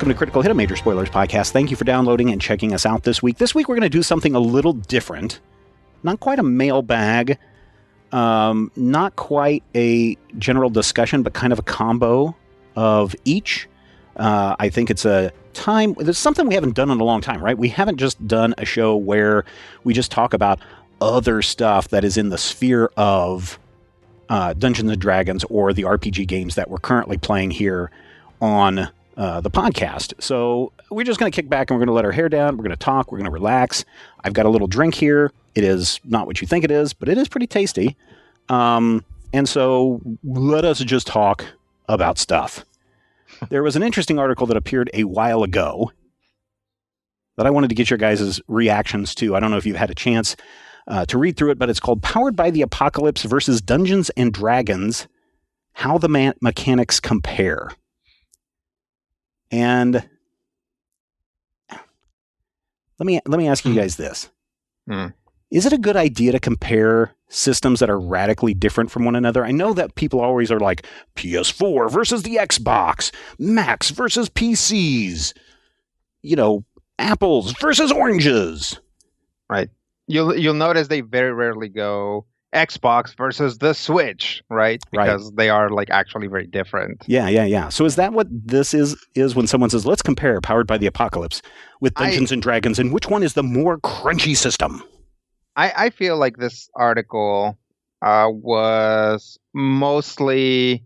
welcome to Critical Hit, a Major Spoilers podcast. Thank you for downloading and checking us out this week. This week we're going to do something a little different. Not quite a mailbag, not quite a general discussion, but kind of a combo of each. I think it's a time, there's something we haven't done in a long time, right? We haven't just done a show where we just talk about other stuff that is in the sphere of Dungeons and Dragons or the RPG games that we're currently playing here on the podcast. So we're just going to kick back and we're going to let our hair down. We're going to talk. We're going to relax. I've got a little drink here. It is not what you think it is, but it is pretty tasty. And so let us just talk about stuff. There was an interesting article that appeared a while ago that I wanted to get your guys' reactions to. I don't know if you've had a chance to read through it, but it's called Powered by the Apocalypse versus Dungeons and Dragons, How the Mechanics Compare. And let me ask you guys this. Is it a good idea to compare systems that are radically different from one another? I know that people always are like PS4 versus the Xbox, Macs versus PCs, apples versus oranges. Right. You'll notice they very rarely go Xbox versus the Switch, right? Because they are actually very different. Yeah. So is that what this is when someone says, let's compare Powered by the Apocalypse with Dungeons and Dragons, and which one is the more crunchy system? I feel like this article was mostly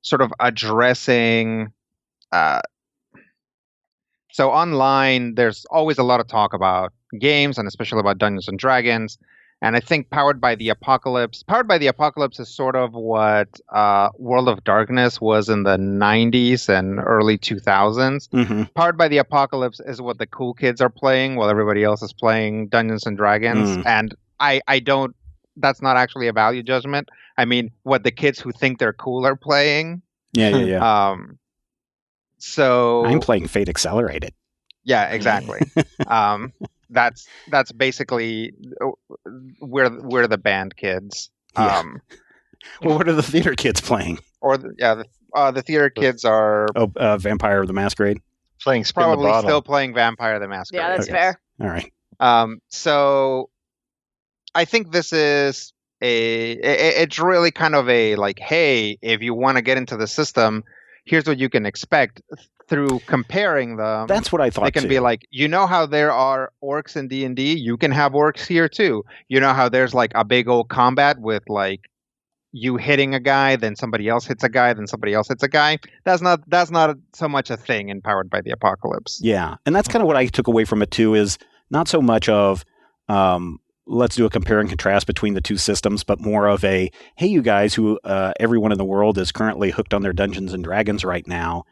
sort of addressing... So online, there's always a lot of talk about games, and especially about Dungeons and Dragons. And I think Powered by the Apocalypse is sort of what World of Darkness was in the 90s and early 2000s. Mm-hmm. Powered by the Apocalypse is what the cool kids are playing while everybody else is playing Dungeons and Dragons. And I don't, that's not actually a value judgment. I mean, what the kids who think they're cool are playing. Yeah. So I'm playing Fate Accelerated. Yeah, exactly. That's basically we're the band kids. Well, what are the theater kids playing? The theater kids are Vampire the Masquerade. Playing Spin the probably Bottle. still playing Vampire the Masquerade. Yeah, that's fair. All right. So I think this is it's really kind of a hey, if you want to get into the system, here's what you can expect through comparing them. That's what I thought. They can be like, how there are orcs in D&D, you can have orcs here too. How there's a big old combat with you hitting a guy, then somebody else hits a guy, then somebody else hits a guy. That's not so much a thing in Powered by the Apocalypse. Yeah, and that's kind of what I took away from it too, is not so much of let's do a compare and contrast between the two systems, but more of a, hey, you guys who everyone in the world is currently hooked on their Dungeons and Dragons right now.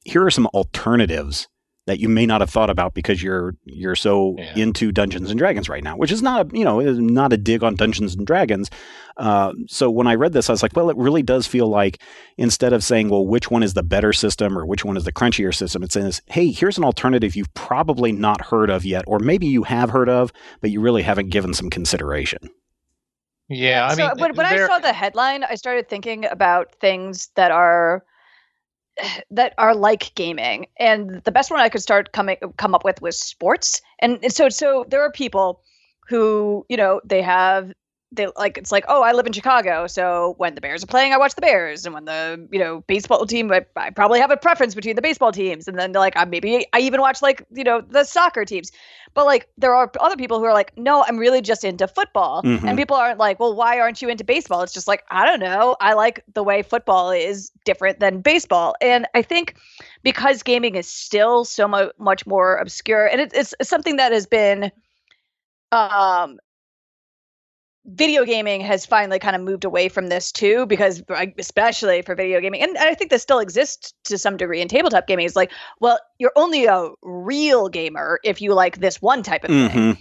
Here are some alternatives that you may not have thought about because you're so into Dungeons and Dragons right now, which is not a dig on Dungeons and Dragons. So when I read this, I was like, well, it really does feel like instead of saying, well, which one is the better system or which one is the crunchier system, it says, hey, here's an alternative you've probably not heard of yet, or maybe you have heard of, but you really haven't given some consideration. Yeah, I mean, when I saw the headline, I started thinking about things that are like gaming, and the best one I could come up with was sports. And so there are people who it's like, oh, I live in Chicago, so when the Bears are playing, I watch the Bears, and when the baseball team, I probably have a preference between the baseball teams, and then maybe I even watch the soccer teams. But there are other people who are like, no, I'm really just into football. Mm-hmm. And people aren't like, well, why aren't you into baseball? It's just like, I don't know. I like the way football is different than baseball. And I think because gaming is still so much more obscure, and it's something that has been, video gaming has finally kind of moved away from this too, because especially for video gaming, and I think this still exists to some degree in tabletop gaming, is like, well, you're only a real gamer if you like this one type of thing.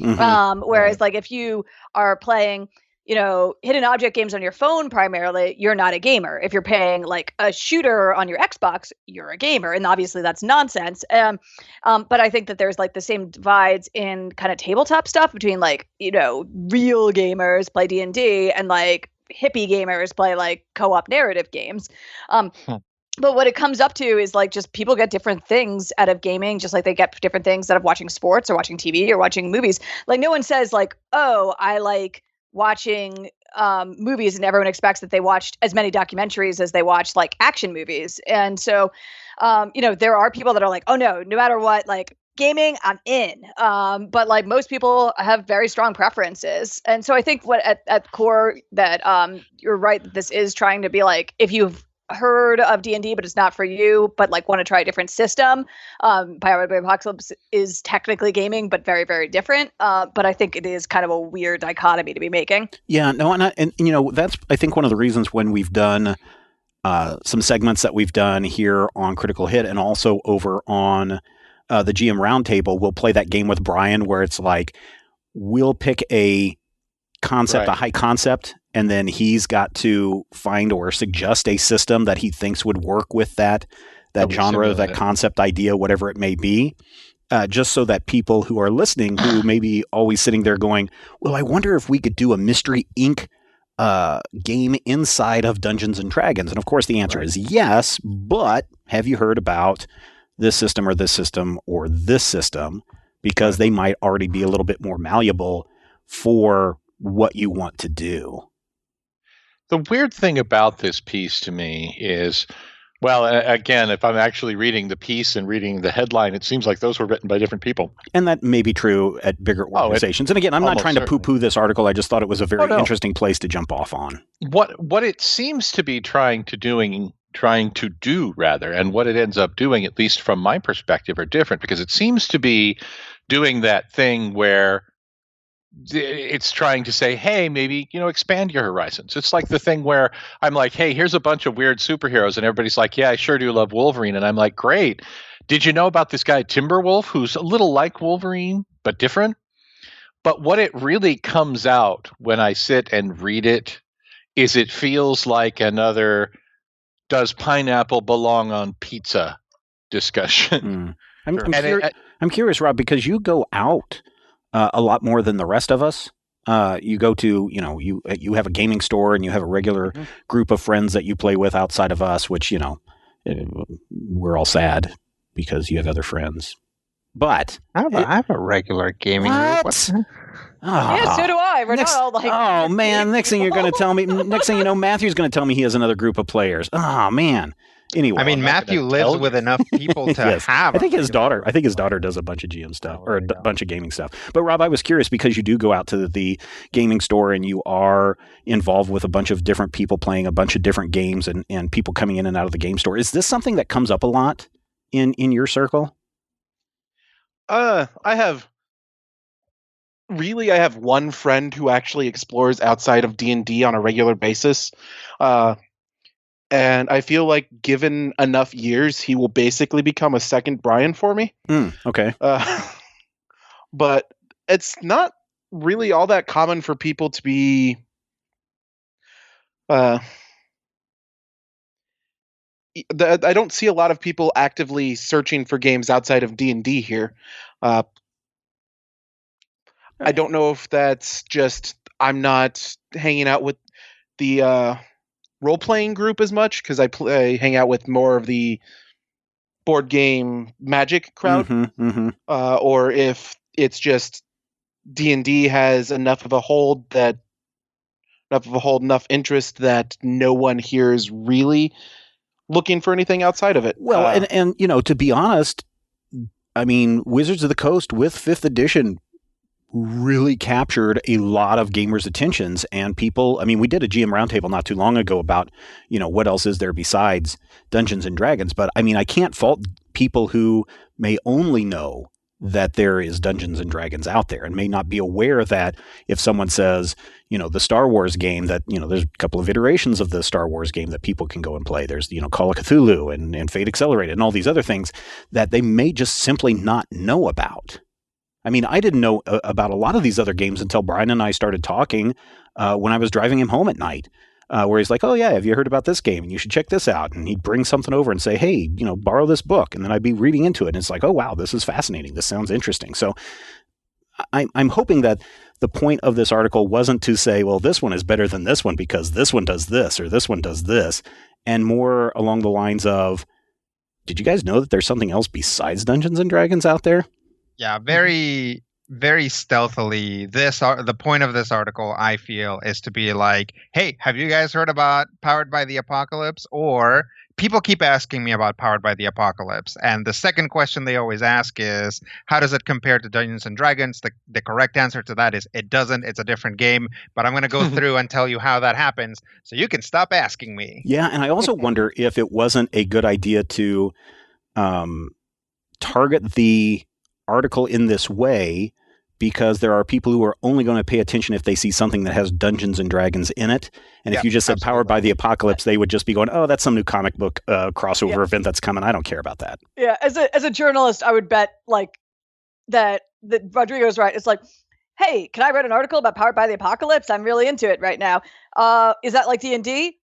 Whereas if you are playing hidden object games on your phone primarily, you're not a gamer. If you're playing a shooter on your Xbox, you're a gamer. And obviously that's nonsense. But I think that there's the same divides in kind of tabletop stuff between real gamers play D&D and hippie gamers play co-op narrative games. But what it comes up to is like just people get different things out of gaming, just like they get different things out of watching sports or watching TV or watching movies. Like no one says like, oh, I like watching movies, and everyone expects that they watched as many documentaries as they watched like action movies. And so, there are people that are like, oh no matter what, like gaming, I'm in. But like most people have very strong preferences. And so I think what at core that you're right, that this is trying to be like, if you've heard of D&D but it's not for you, but like want to try a different system, Powered by Apocalypse is technically gaming but very, very different. But I think it is kind of a weird dichotomy to be making. Yeah, no, and that's I think one of the reasons when we've done some segments that we've done here on Critical Hit and also over on the GM Roundtable, we'll play that game with Brian where it's like we'll pick a concept, a high concept, and then he's got to find or suggest a system that he thinks would work with that genre, that concept, idea, whatever it may be, just so that people who are listening, who may be always sitting there going, well, I wonder if we could do a Mystery Inc. Game inside of Dungeons and Dragons. And of course the answer is yes, but have you heard about this system or this system or this system? Because they might already be a little bit more malleable for what you want to do. The weird thing about this piece to me is, well, again, if I'm actually reading the piece and reading the headline, it seems like those were written by different people. And that may be true at bigger organizations. And again, I'm not trying to poo-poo this article. I just thought it was a very interesting place to jump off on. What it seems to be trying to do, and what it ends up doing, at least from my perspective, are different, because it seems to be doing that thing where it's trying to say, hey, maybe, expand your horizons. It's like the thing where I'm like, hey, here's a bunch of weird superheroes. And everybody's like, yeah, I sure do love Wolverine. And I'm like, great. Did you know about this guy, Timberwolf, who's a little like Wolverine, but different? But what it really comes out when I sit and read it is it feels like another does pineapple belong on pizza discussion. I'm curious, Rob, because you go out a lot more than the rest of us. You go to, you have a gaming store and you have a regular group of friends that you play with outside of us, which, we're all sad because you have other friends. But I have a regular gaming group. Yeah, so do I. We're not all like. Oh man! Next thing you're going to tell me. Next thing you know, Matthew's going to tell me he has another group of players. Oh man. Anyway, I mean, Matthew lives with enough people to yes. have. I think his daughter does a bunch of GM stuff or a bunch of gaming stuff. But Rob, I was curious because you do go out to the gaming store and you are involved with a bunch of different people playing a bunch of different games and people coming in and out of the game store. Is this something that comes up a lot in your circle? I have one friend who actually explores outside of D&D on a regular basis. And I feel like given enough years, he will basically become a second Brian for me. Okay. But it's not really all that common for people to be... I don't see a lot of people actively searching for games outside of D&D here. I don't know if that's just I'm not hanging out with the... role-playing group as much because I hang out with more of the board game Magic crowd, or if it's just D&D has enough interest that no one here is really looking for anything outside of it. Well, and to be honest, I mean, Wizards of the Coast with 5th edition really captured a lot of gamers' attentions, and people, I mean, we did a GM roundtable not too long ago about, what else is there besides Dungeons and Dragons, but I mean, I can't fault people who may only know that there is Dungeons and Dragons out there and may not be aware that if someone says, the Star Wars game, that, there's a couple of iterations of the Star Wars game that people can go and play. There's, Call of Cthulhu and Fate Accelerated and all these other things that they may just simply not know about. I mean, I didn't know about a lot of these other games until Brian and I started talking when I was driving him home at night, where he's like, oh, yeah, have you heard about this game? And you should check this out. And he'd bring something over and say, hey, borrow this book. And then I'd be reading into it. And it's like, oh, wow, this is fascinating. This sounds interesting. So I'm hoping that the point of this article wasn't to say, well, this one is better than this one because this one does this or this one does this. and more along the lines of, did you guys know that there's something else besides Dungeons and Dragons out there? Yeah, very, very stealthily. The point of this article, I feel, is to be like, hey, have you guys heard about Powered by the Apocalypse? Or people keep asking me about Powered by the Apocalypse. And the second question they always ask is, how does it compare to Dungeons and Dragons? The correct answer to that is it doesn't. It's a different game. But I'm going to go through and tell you how that happens so you can stop asking me. Yeah, and I also wonder if it wasn't a good idea to target the article in this way, because there are people who are only going to pay attention if they see something that has Dungeons and Dragons in it. And if you just said absolutely. Powered by the Apocalypse, they would just be going, oh, that's some new comic book crossover event that's coming. I don't care about that. Yeah, as a journalist, I would bet like that Rodrigo's right. It's like, hey, can I write an article about Powered by the Apocalypse? I'm really into it right now. Is that like D&D?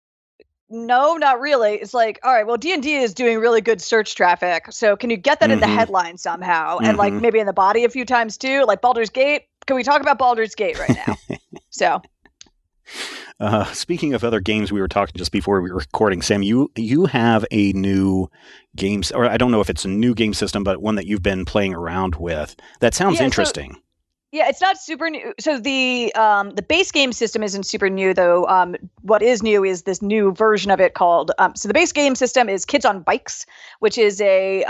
No, not really. It's like, all right, well, D&D is doing really good search traffic. So can you get that in the headline somehow? And like maybe in the body a few times too, like Baldur's Gate? Can we talk about Baldur's Gate right now? So. Speaking of other games, we were talking just before we were recording, Sam, you have a new game, or I don't know if it's a new game system, but one that you've been playing around with. That sounds interesting. Yeah, it's not super new. So the base game system isn't super new, though. What is new is this new version of it called. So the base game system is Kids on Bikes, which is a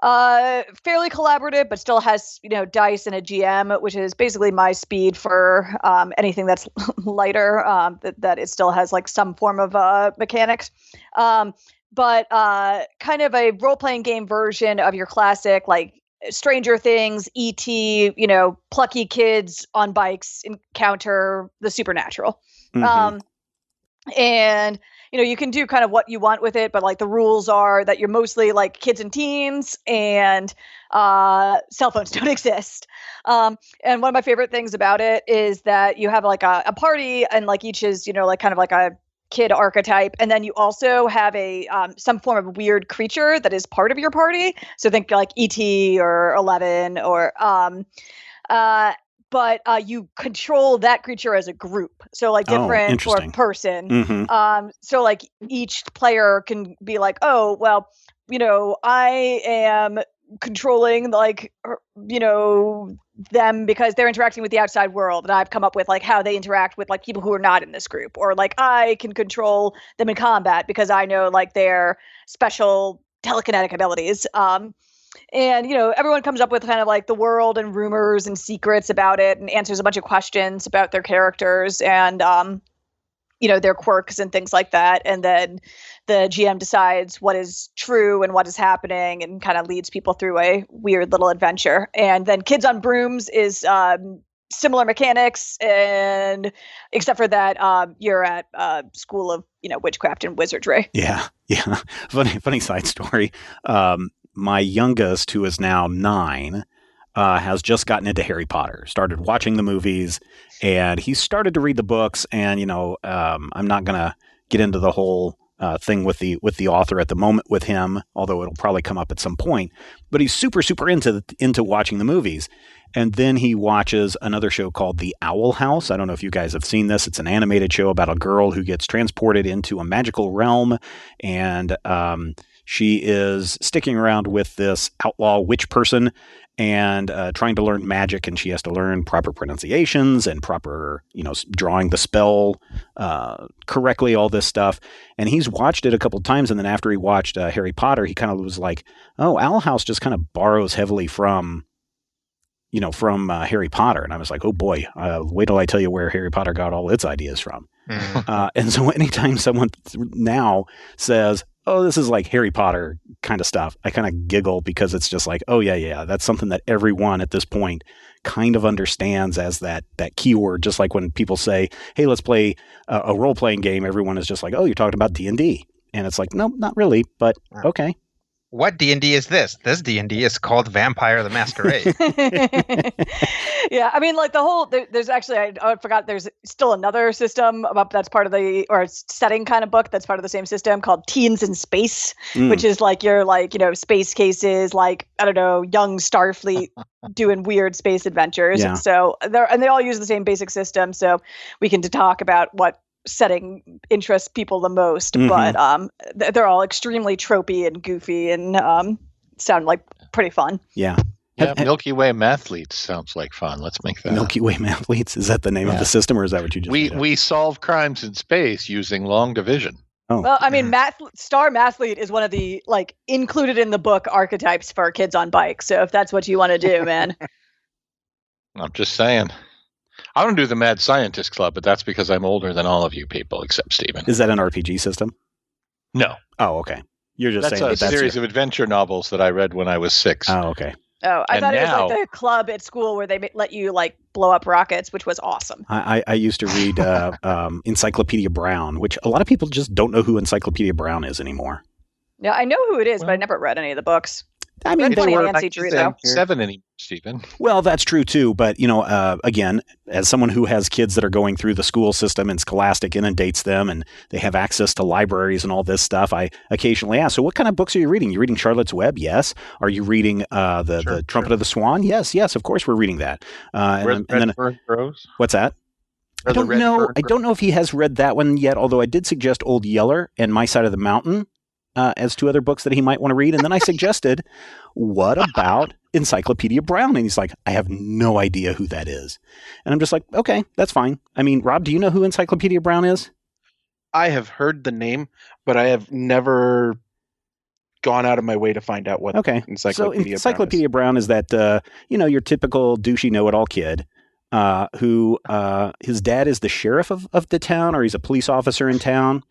fairly collaborative, but still has dice and a GM, which is basically my speed for anything that's lighter. That it still has like some form of mechanics. But kind of a role-playing game version of your classic like Stranger Things, E.T., plucky kids on bikes encounter the supernatural. And, you can do kind of what you want with it, but like the rules are that you're mostly like kids and teens and cell phones don't exist. And one of my favorite things about it is that you have like a party and like each is, like kind of like a kid archetype, and then you also have a some form of weird creature that is part of your party. So think like E.T. or 11 or but you control that creature as a group. So like different for person. So like each player can be like, oh, well, I am controlling like, them because they're interacting with the outside world, and I've come up with like how they interact with like people who are not in this group, or like I can control them in combat because I know like their special telekinetic abilities. And everyone comes up with kind of like the world and rumors and secrets about it, and answers a bunch of questions about their characters and their quirks and things like that. And then the GM decides what is true and what is happening and kind of leads people through a weird little adventure. And then Kids on Brooms is similar mechanics, and except for that you're at school of witchcraft and wizardry. Yeah. Funny side story. My youngest, who is now 9, has just gotten into Harry Potter, started watching the movies, and he started to read the books. And I'm not gonna get into the whole thing with the author at the moment with him, although it'll probably come up at some point. But he's super into watching the movies. And then he watches another show called The Owl House. I don't know if you guys have seen this. It's an animated show about a girl who gets transported into a magical realm, and she is sticking around with this outlaw witch person and trying to learn magic, and she has to learn proper pronunciations and proper, drawing the spell correctly, all this stuff. And he's watched it a couple of times, and then after he watched Harry Potter, he kind of was like, oh, Owl House just kind of borrows heavily from Harry Potter. And I was like, oh boy, wait till I tell you where Harry Potter got all its ideas from. And so anytime someone now says, oh, this is like Harry Potter kind of stuff, I kind of giggle, because it's just like, oh yeah, that's something that everyone at this point kind of understands as that keyword. Just like when people say, hey, let's play a role-playing game, everyone is just like, oh, you're talking about D&D. And it's like, no, not really, but okay. What D&D is this? This D&D is called Vampire the Masquerade. Yeah, I mean, like there's actually, I forgot, there's still another system that's part of or setting kind of book that's part of the same system called Teens in Space, which is like your space cases, like, I don't know, young Starfleet doing weird space adventures. Yeah. And so they all use the same basic system. So we can talk about what setting interests people the most, but they're all extremely tropey and goofy and sound like pretty fun. Yeah. Yeah, Milky Way Mathletes sounds like fun. Let's make that. Milky Way Mathletes. Is that the name of the system, or is that what you just made up? We solve crimes in space using long division. Oh. Well, I mean, Star Mathlete is one of the included in the book archetypes for kids on bikes. So if that's what you want to do, man. I'm just saying. I don't do the Mad Scientist Club, but that's because I'm older than all of you people, except Steven. Is that an RPG system? No. Oh, okay. You're just saying that's a series of adventure novels that I read when I was 6. Oh, okay. Oh, I thought it was like the club at school where they let you blow up rockets, which was awesome. I used to read Encyclopedia Brown, which a lot of people just don't know who Encyclopedia Brown is anymore. Yeah, I know who it is, but I never read any of the books. I mean, they were Nancy Drew, though. 7 anymore, Stephen. Well, that's true too. But again, as someone who has kids that are going through the school system and Scholastic inundates them, and they have access to libraries and all this stuff, I occasionally ask, "So, what kind of books are you reading? You reading Charlotte's Web? Yes. Are you reading the Trumpet of the Swan? Yes. Of course, we're reading that. And then Rose? What's that? I don't know. I don't know if he has read that one yet. Although I did suggest Old Yeller and My Side of the Mountain as 2 other books that he might want to read. And then I suggested, what about Encyclopedia Brown? And he's like, I have no idea who that is. And I'm just like, okay, that's fine. I mean, Rob, do you know who Encyclopedia Brown is? I have heard the name, but I have never gone out of my way to find out what Encyclopedia Brown is that, your typical douchey know-it-all kid who his dad is the sheriff of the town, or he's a police officer in town.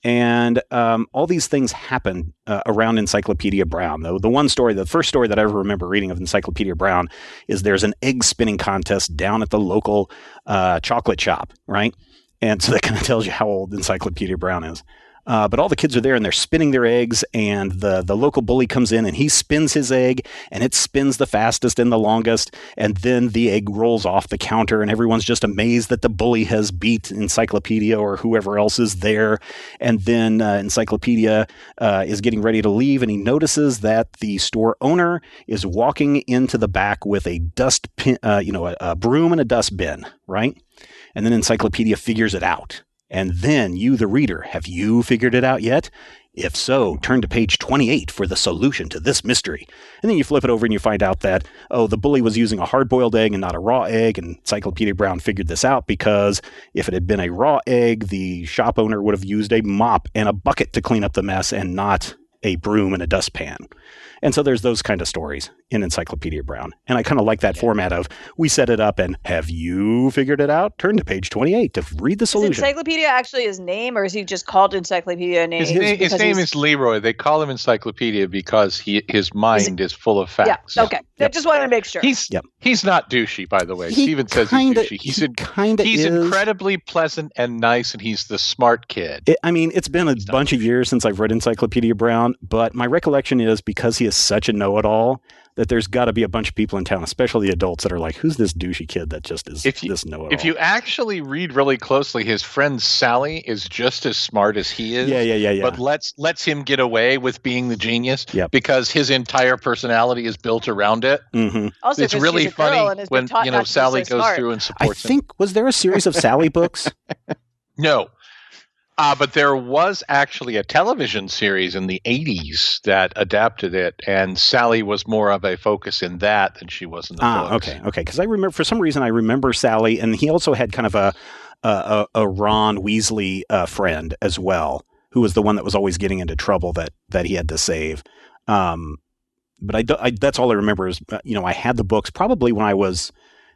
And all these things happen around Encyclopedia Brown. Though the first story that I ever remember reading of Encyclopedia Brown is there's an egg spinning contest down at the local chocolate shop, right? And so that kind of tells you how old Encyclopedia Brown is. But all the kids are there and they're spinning their eggs, and the local bully comes in and he spins his egg, and it spins the fastest and the longest, and then the egg rolls off the counter, and everyone's just amazed that the bully has beat Encyclopedia or whoever else is there. And then Encyclopedia is getting ready to leave, and he notices that the store owner is walking into the back with a dustbin, a broom and a dustbin, right? And then Encyclopedia figures it out. And then you, the reader, have you figured it out yet? If so, turn to page 28 for the solution to this mystery. And then you flip it over and you find out that, the bully was using a hard-boiled egg and not a raw egg. And Encyclopedia Brown figured this out because if it had been a raw egg, the shop owner would have used a mop and a bucket to clean up the mess and not a broom and a dustpan. And so there's those kind of stories in Encyclopedia Brown. And I kind of like that format of, we set it up and have you figured it out? Turn to page 28 to read the solution. Is Encyclopedia actually his name, or is he just called Encyclopedia name? His name is Leroy. They call him Encyclopedia because his mind is full of facts. Yeah, okay. I just wanted to make sure. He's not douchey, by the way. Steven says he's douchey. He's incredibly pleasant and nice, and he's the smart kid. It's been a bunch of years since I've read Encyclopedia Brown, but my recollection is because he is such a know-it-all that there's got to be a bunch of people in town, especially the adults, that are like, who's this douchey kid that just is this know-it-all? If you actually read really closely, his friend Sally is just as smart as he is. Yeah. But lets him get away with being the genius because his entire personality is built around it. Mm-hmm. Also, it's really funny when Sally goes through and supports him. Was there a series of Sally books? No. But there was actually a television series in the 80s that adapted it, and Sally was more of a focus in that than she was in the books. Okay. Because I remember, for some reason, I remember Sally, and he also had kind of a Ron Weasley friend as well, who was the one that was always getting into trouble that he had to save. But that's all I remember is, I had the books probably when I was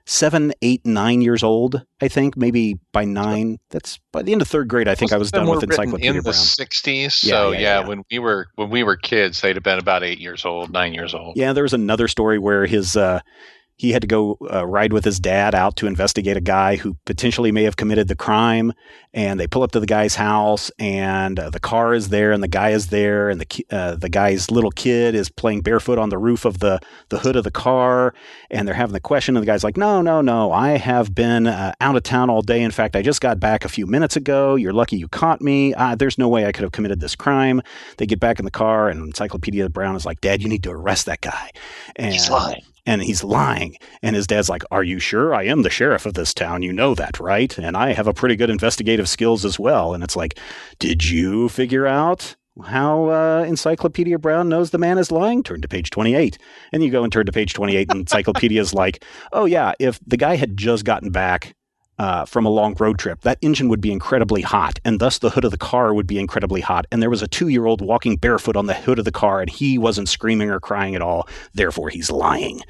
7, 8, 9 years old, I think, maybe by 9. That's by the end of 3rd grade. I think I was done with Encyclopedia in Brown. The 60s. So when we were kids, they'd have been about 8 years old, 9 years old. Yeah, there was another story where he had to go ride with his dad out to investigate a guy who potentially may have committed the crime. And they pull up to the guy's house, and the car is there, and the guy is there, and the guy's little kid is playing barefoot on the roof of the hood of the car. And they're having the question, and the guy's like, no, I have been out of town all day. In fact, I just got back a few minutes ago. You're lucky you caught me. There's no way I could have committed this crime. They get back in the car, and Encyclopedia Brown is like, Dad, you need to arrest that guy. And he's lying. And he's lying. And his dad's like, "Are you sure? I am the sheriff of this town. You know that, right? And I have a pretty good investigative skills as well." And it's like, did you figure out how Encyclopedia Brown knows the man is lying? Turn to page 28. And you go and turn to page 28, and Encyclopedia's like, "Oh, yeah, if the guy had just gotten back from a long road trip, that engine would be incredibly hot, and thus the hood of the car would be incredibly hot. And there was a 2-year-old walking barefoot on the hood of the car, and he wasn't screaming or crying at all. Therefore, he's lying."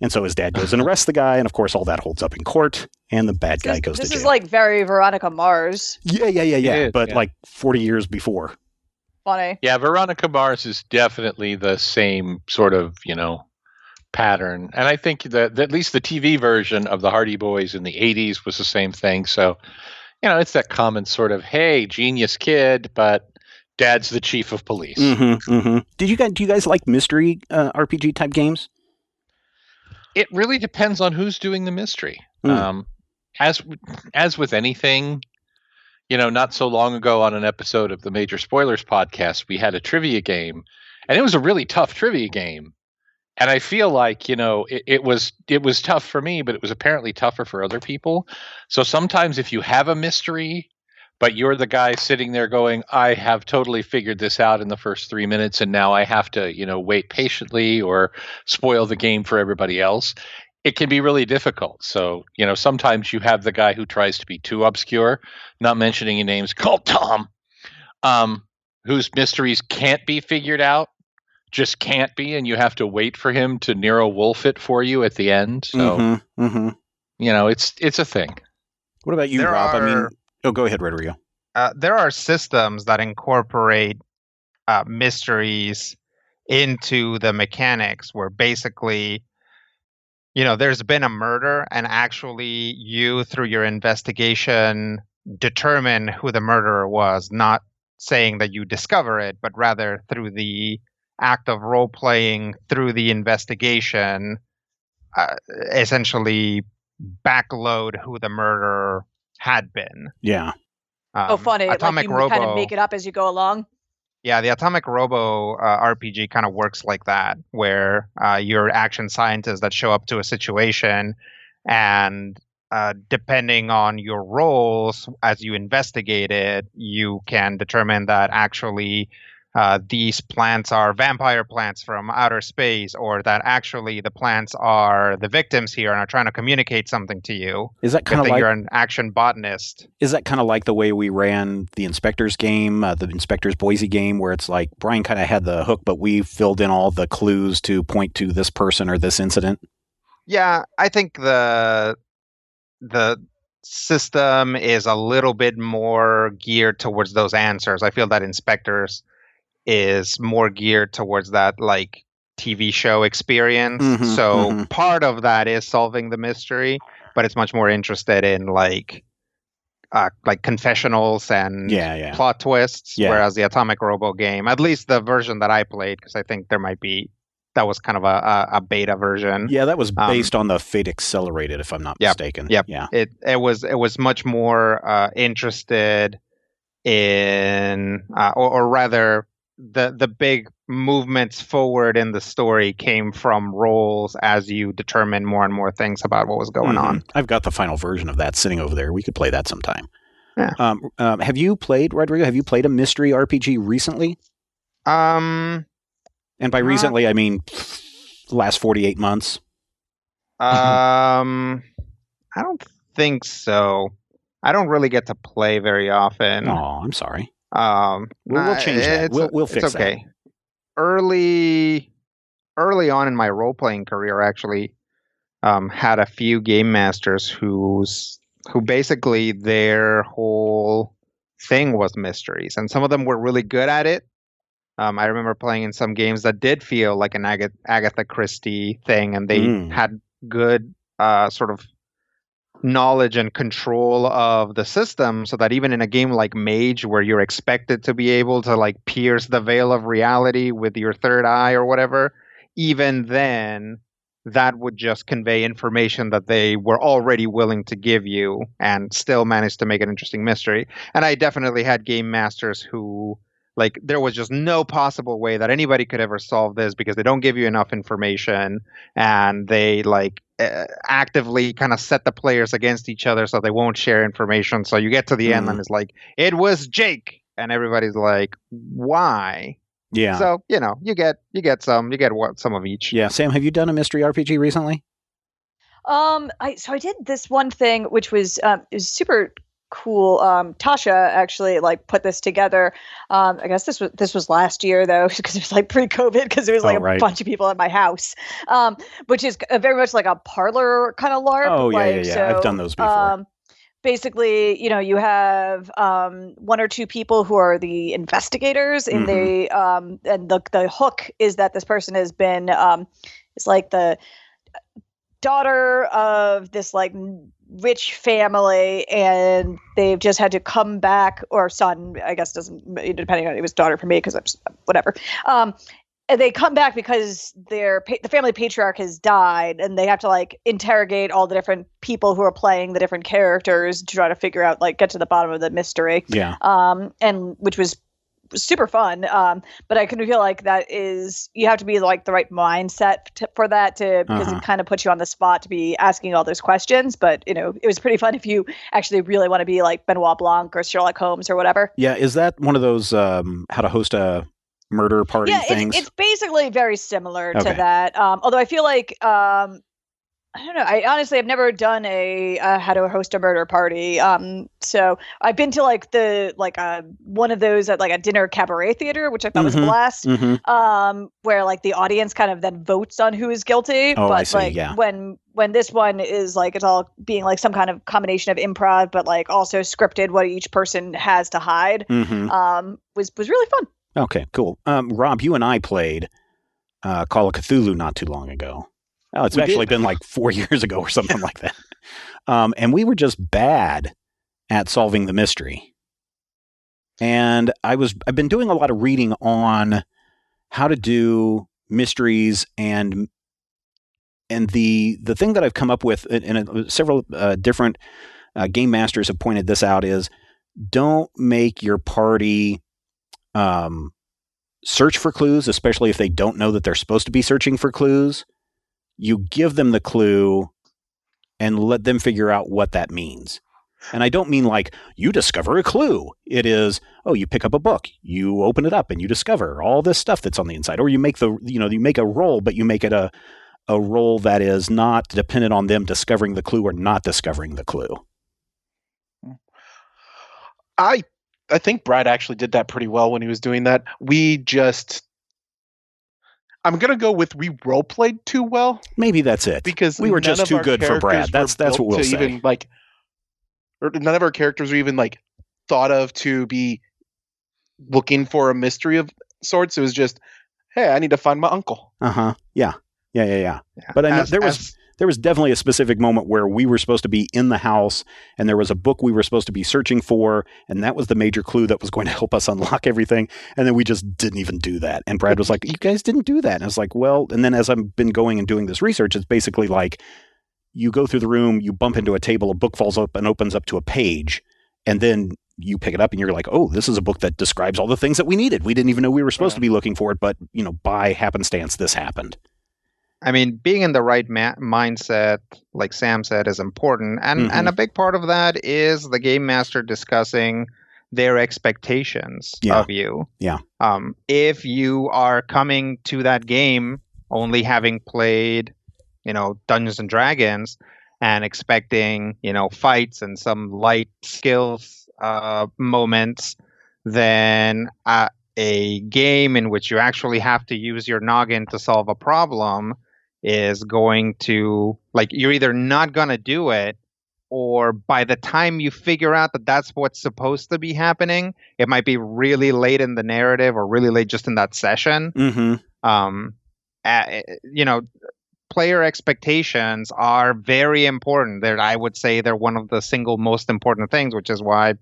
And so his dad goes and arrests the guy, and of course, all that holds up in court, and the bad guy goes to jail. This is like very Veronica Mars. Yeah. Is, but yeah. like 40 years before. Funny. Yeah, Veronica Mars is definitely the same sort of, pattern. And I think that at least the TV version of the Hardy Boys in the 80s was the same thing. So, it's that common sort of, hey, genius kid, but dad's the chief of police. Mm-hmm, mm-hmm. Do you guys like mystery RPG type games? It really depends on who's doing the mystery. As with anything, not so long ago on an episode of the Major Spoilers podcast, we had a trivia game, and it was a really tough trivia game. And I feel like, it was tough for me, but it was apparently tougher for other people. So sometimes if you have a mystery, but you're the guy sitting there going, I have totally figured this out in the first 3 minutes, and now I have to, wait patiently or spoil the game for everybody else, it can be really difficult. So, sometimes you have the guy who tries to be too obscure, not mentioning any names, called Tom, whose mysteries can't be figured out. Just can't be, and you have to wait for him to Nero Wolf it for you at the end. So, it's a thing. What about you, Rob? Go ahead, Rodrigo. There are systems that incorporate mysteries into the mechanics where basically, there's been a murder, and actually you, through your investigation, determine who the murderer was, not saying that you discover it, but rather through the act of role-playing, through the investigation, essentially backload who the murderer had been. Yeah. Funny. Atomic you Robo kind of make it up as you go along. Yeah, the Atomic Robo RPG kind of works like that, where you're action scientists that show up to a situation, and depending on your roles as you investigate it, you can determine that actually these plants are vampire plants from outer space, or that actually the plants are the victims here and are trying to communicate something to you. Is that kind of like you're an action botanist? Is that kind of like the way we ran the Inspectors game, the Inspectors Boise game, where it's like Brian kind of had the hook, but we filled in all the clues to point to this person or this incident? Yeah, I think the system is a little bit more geared towards those answers. I feel that Inspectors is more geared towards that like TV show experience. Part of that is solving the mystery, but it's much more interested in like confessionals and plot twists. Yeah. Whereas the Atomic Robo game, at least the version that I played, because I think that was kind of a beta version. Yeah, that was based on the Fate Accelerated, if I'm not mistaken. Yep. Yeah. It was much more interested in, or rather, the big movements forward in the story came from roles as you determine more and more things about what was going on. I've got the final version of that sitting over there. We could play that sometime. Yeah. Have you played, Rodrigo? Have you played a mystery RPG recently? And by recently, I mean the last 48 months. I don't think so. I don't really get to play very often. Oh, I'm sorry. We'll change that. We'll fix that. Okay. Early on in my role-playing career, I actually had a few game masters who basically their whole thing was mysteries, and some of them were really good at it. I remember playing in some games that did feel like an Agatha Christie thing, and they had good sort of knowledge and control of the system, so that even in a game like Mage, where you're expected to be able to like pierce the veil of reality with your third eye or whatever, even then that would just convey information that they were already willing to give you and still manage to make an interesting mystery. And I definitely had game masters who like there was just no possible way that anybody could ever solve this because they don't give you enough information, and they like actively kind of set the players against each other so they won't share information. So you get to the end and it's like, it was Jake, and everybody's like, why? Yeah. So you get some of each. Yeah. Sam, have you done a mystery RPG recently? I did this one thing which was it was super cool. Tasha actually like put this together. I guess this was last year though, because it was like pre-COVID, because there was like a bunch of people at my house. Which is very much like a parlor kind of LARP. Oh yeah, like, yeah. So, I've done those before. Basically, you have one or two people who are the investigators, and they and the hook is that this person has been is like the daughter of this like rich family, and they've just had to come back, or son, I guess, doesn't, depending on, it was daughter for me because I'm whatever. And they come back because the family patriarch has died, and they have to like interrogate all the different people who are playing the different characters to try to figure out, like, get to the bottom of the mystery. Yeah. And which was super fun. But I kind of feel like that is, you have to be like the right mindset for that, because it kind of puts you on the spot to be asking all those questions. But it was pretty fun if you actually really want to be like Benoit Blanc or Sherlock Holmes or whatever. Yeah. Is that one of those how to host a murder party things? It's basically very similar to that. Although I feel like I don't know. I honestly have never done a how to host a murder party. So I've been to like one of those at like a dinner cabaret theater, which I thought was a blast. Where like the audience kind of then votes on who is guilty. Oh, but I see, like yeah. when this one is like, it's all being like some kind of combination of improv, but like also scripted what each person has to hide. Was really fun. Okay, cool. Rob, you and I played Call of Cthulhu not too long ago. Oh, it's actually been like 4 years ago or something like that. And we were just bad at solving the mystery. And I've been doing a lot of reading on how to do mysteries, and the thing that I've come up with, and several different game masters have pointed this out, is don't make your party search for clues, especially if they don't know that they're supposed to be searching for clues. You give them the clue and let them figure out what that means. And I don't mean like you discover a clue. It is, you pick up a book, you open it up, and you discover all this stuff that's on the inside. Or you make you make a roll, but you make it a roll that is not dependent on them discovering the clue or not discovering the clue. I think Brad actually did that pretty well when he was doing that. I'm gonna go with we role played too well. Maybe that's it. Because we were just too good for Brad. That's what we'll say. Even, like, or none of our characters were even like thought of to be looking for a mystery of sorts. It was just, hey, I need to find my uncle. Yeah. But I know there was definitely a specific moment where we were supposed to be in the house, and there was a book we were supposed to be searching for, and that was the major clue that was going to help us unlock everything. And then we just didn't even do that. And Brad was like, you guys didn't do that. And I was like, well, and then as I've been going and doing this research, it's basically like you go through the room, you bump into a table, a book falls up and opens up to a page, and then you pick it up and you're like, oh, this is a book that describes all the things that we needed. We didn't even know we were supposed to be looking for it, but by happenstance, this happened. I mean, being in the right mindset, like Sam said, is important. And a big part of that is the game master discussing their expectations of you. Yeah. If you are coming to that game only having played, Dungeons and Dragons, and expecting, fights and some light skills moments, then a game in which you actually have to use your noggin to solve a problem is going to, like, you're either not going to do it, or by the time you figure out that that's what's supposed to be happening, it might be really late in the narrative or really late just in that session. Player expectations are very important. I would say they're one of the single most important things, which is why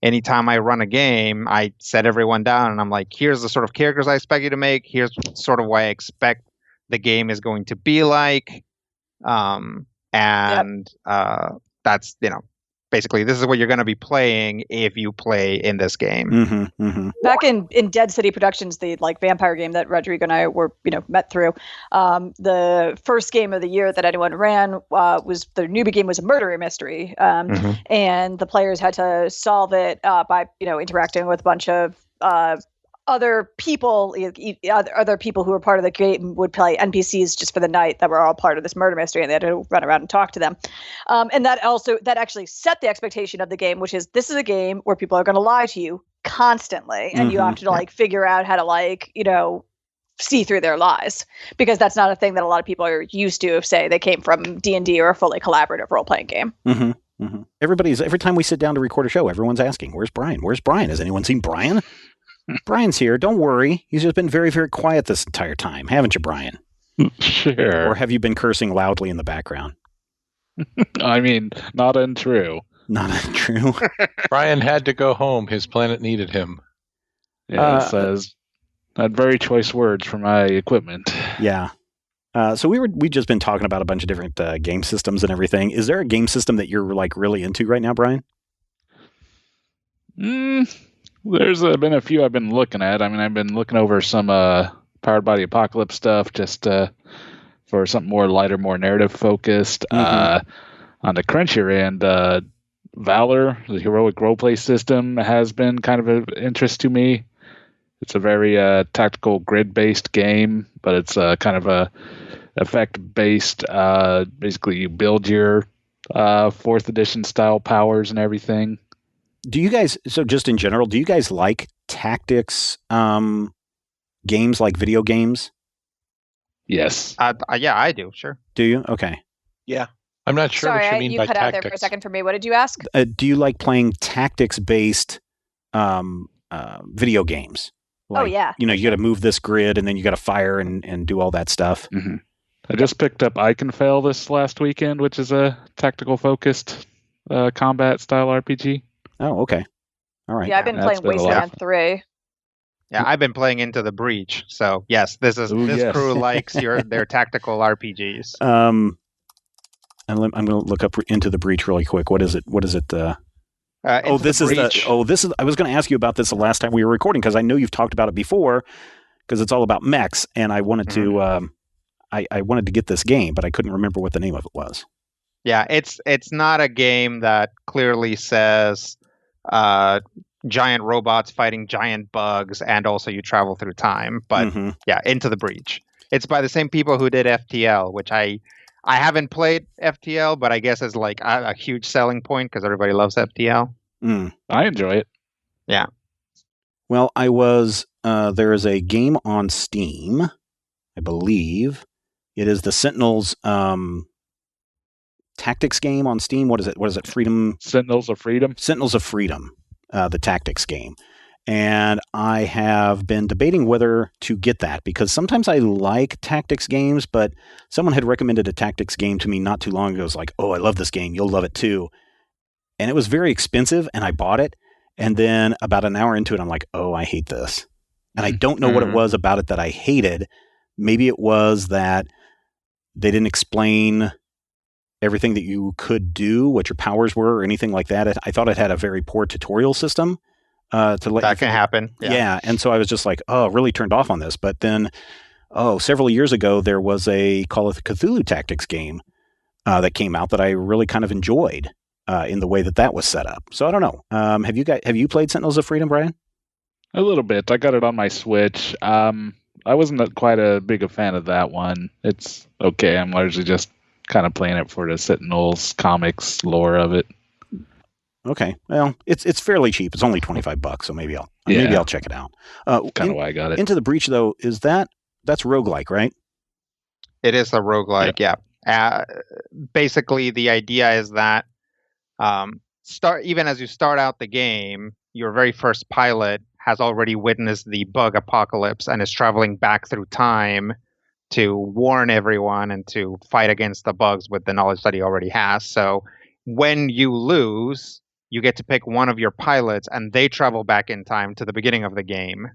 anytime I run a game, I set everyone down and I'm like, here's the sort of characters I expect you to make. Here's sort of what I expect the game is going to be like. That's, basically this is what you're going to be playing if you play in this game. Mm-hmm, mm-hmm. Back in Dead City Productions, the like vampire game that Rodrigo and I were met through, the first game of the year that anyone ran was the newbie game was a murder mystery, and the players had to solve it by interacting with a bunch of other people. Other people who were part of the game would play NPCs just for the night that were all part of this murder mystery, and they had to run around and talk to them. And that actually set the expectation of the game, which is this is a game where people are going to lie to you constantly, and you have to like figure out how to see through their lies, because that's not a thing that a lot of people are used to if say they came from D&D or a fully collaborative role-playing game. Every time we sit down to record a show, everyone's asking, where's Brian? Has anyone seen Brian? Brian's here. Don't worry. He's just been very, very quiet this entire time. Haven't you, Brian? Sure. Or have you been cursing loudly in the background? I mean, not untrue. Not untrue. Brian had to go home. His planet needed him. Yeah, it says not very choice words for my equipment. Yeah. So we've just been talking about a bunch of different game systems and everything. Is there a game system that you're like really into right now, Brian? There's been a few I've been looking at. I mean, I've been looking over some Powered by the Apocalypse stuff just for something more lighter, more narrative focused. On the crunchier end, Valor, the heroic roleplay system, has been kind of of interest to me. It's a very tactical grid-based game, but it's kind of a effect-based. Basically, you build your 4th edition style powers and everything. Do you guys, so just in general, do you guys like tactics games like video games? Yes. Yeah, I do. Sure. Do you? Okay. Yeah. I'm not sure Sorry, what you mean you by cut tactics. out there for a second for me. What did you ask? Do you like playing tactics-based video games? Like, yeah. You got to move this grid, and then you got to fire and do all that stuff. Mm-hmm. I just picked up I Can Fail this last weekend, which is a tactical-focused combat style RPG. Oh, okay. All right. Yeah, I've been playing Wasteland 3. Yeah, I've been playing Into the Breach. So yes, this crew likes their tactical RPGs. I'm going to look up Into the Breach really quick. What is it? I was going to ask you about this the last time we were recording, because I know you've talked about it before, because it's all about mechs, and I wanted to I wanted to get this game, but I couldn't remember what the name of it was. Yeah, it's not a game that clearly says giant robots fighting giant bugs, and also you travel through time. But yeah, Into the Breach. It's by the same people who did FTL, which I haven't played FTL, but I guess is like a huge selling point because everybody loves FTL. I enjoy it. Yeah. Well, there is a game on Steam, I believe. It is the Sentinels tactics game on Steam. What is it? Freedom? Sentinels of Freedom? Sentinels of Freedom, the tactics game. And I have been debating whether to get that, because sometimes I like tactics games, but someone had recommended a tactics game to me not too long ago. It was like, oh, I love this game. You'll love it too. And it was very expensive, and I bought it. And then about an hour into it, I'm like, oh, I hate this. And I don't know what it was about it that I hated. Maybe it was that they didn't explain everything that you could do, what your powers were, or anything like that. I thought it had a very poor tutorial system. That can happen. Yeah. And so I was just like, oh, really turned off on this. But then, several years ago, there was a Call of Cthulhu Tactics game that came out that I really kind of enjoyed in the way that was set up. So I don't know. Have you played Sentinels of Freedom, Brian? A little bit. I got it on my Switch. I wasn't quite a big a fan of that one. It's okay. I'm largely just kind of playing it for the Sentinels comics lore of it. Okay. Well, it's fairly cheap. It's only $25, so maybe I'll check it out. Kind of why I got it. Into the Breach, though, that's roguelike, right? It is a roguelike, yeah. Basically, the idea is that even as you start out the game, your very first pilot has already witnessed the bug apocalypse and is traveling back through time to warn everyone and to fight against the bugs with the knowledge that he already has. So when you lose, you get to pick one of your pilots, and they travel back in time to the beginning of the game.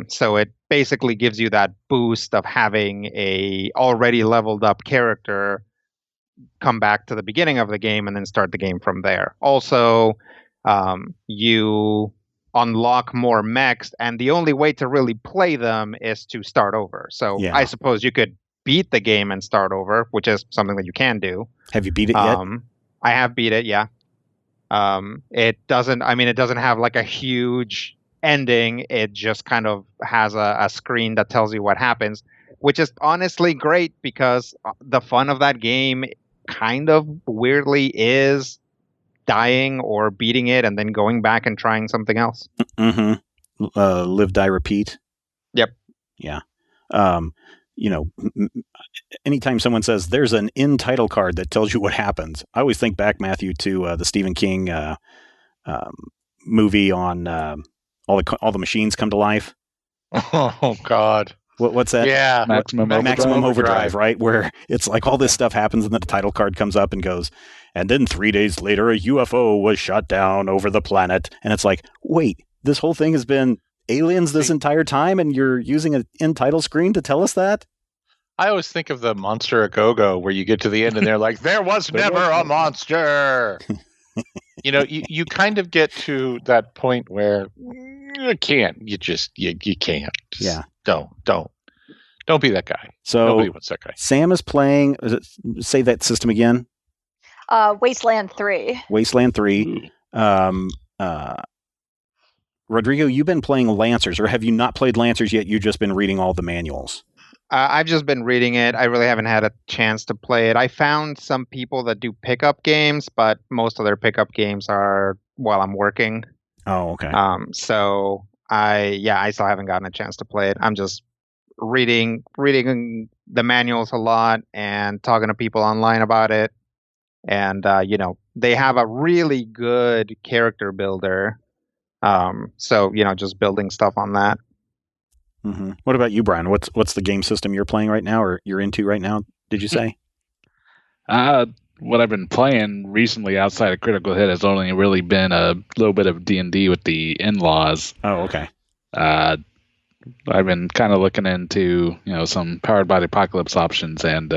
So it basically gives you that boost of having a already leveled up character come back to the beginning of the game and then start the game from there. Also, you unlock more mechs, and the only way to really play them is to start over. So Yeah. I suppose you could beat the game and start over, which is something that you can do. Have you beat it yet? I have beat it, yeah. It doesn't have like a huge ending. It just kind of has a screen that tells you what happens, which is honestly great because the fun of that game kind of weirdly is dying or beating it and then going back and trying something else. Mm-hmm. Live, die, repeat. Yep. Yeah. Anytime someone says there's an in title card that tells you what happens, I always think back, Matthew, to the Stephen King movie on all the machines come to life. Oh God. What's that? Yeah, Maximum Overdrive, right? Where it's like all this stuff happens and then the title card comes up and goes, and then 3 days later a UFO was shot down over the planet, and it's like, wait, this whole thing has been aliens this entire time, and you're using an in title screen to tell us that? I always think of the Monster a Go-Go, where you get to the end and they're like, there was never a monster. You kind of get to that point where you can't. You can't. Yeah. Don't be that guy. So nobody wants that guy. Sam is playing. Say that system again. Wasteland 3. Wasteland 3. Rodrigo, you've been playing Lancers, or have you not played Lancers yet? You've just been reading all the manuals. I've just been reading it. I really haven't had a chance to play it. I found some people that do pickup games, but most of their pickup games are while I'm working. Oh, okay. So I still haven't gotten a chance to play it. I'm just reading the manuals a lot and talking to people online about it. And they have a really good character builder. So just building stuff on that. Mm-hmm. What about you, Brian? What's the game system you're playing right now, or you're into right now? Did you say? What I've been playing recently outside of Critical Hit has only really been a little bit of D&D with the in-laws. Oh, okay. I've been kind of looking into some Powered by the Apocalypse options, and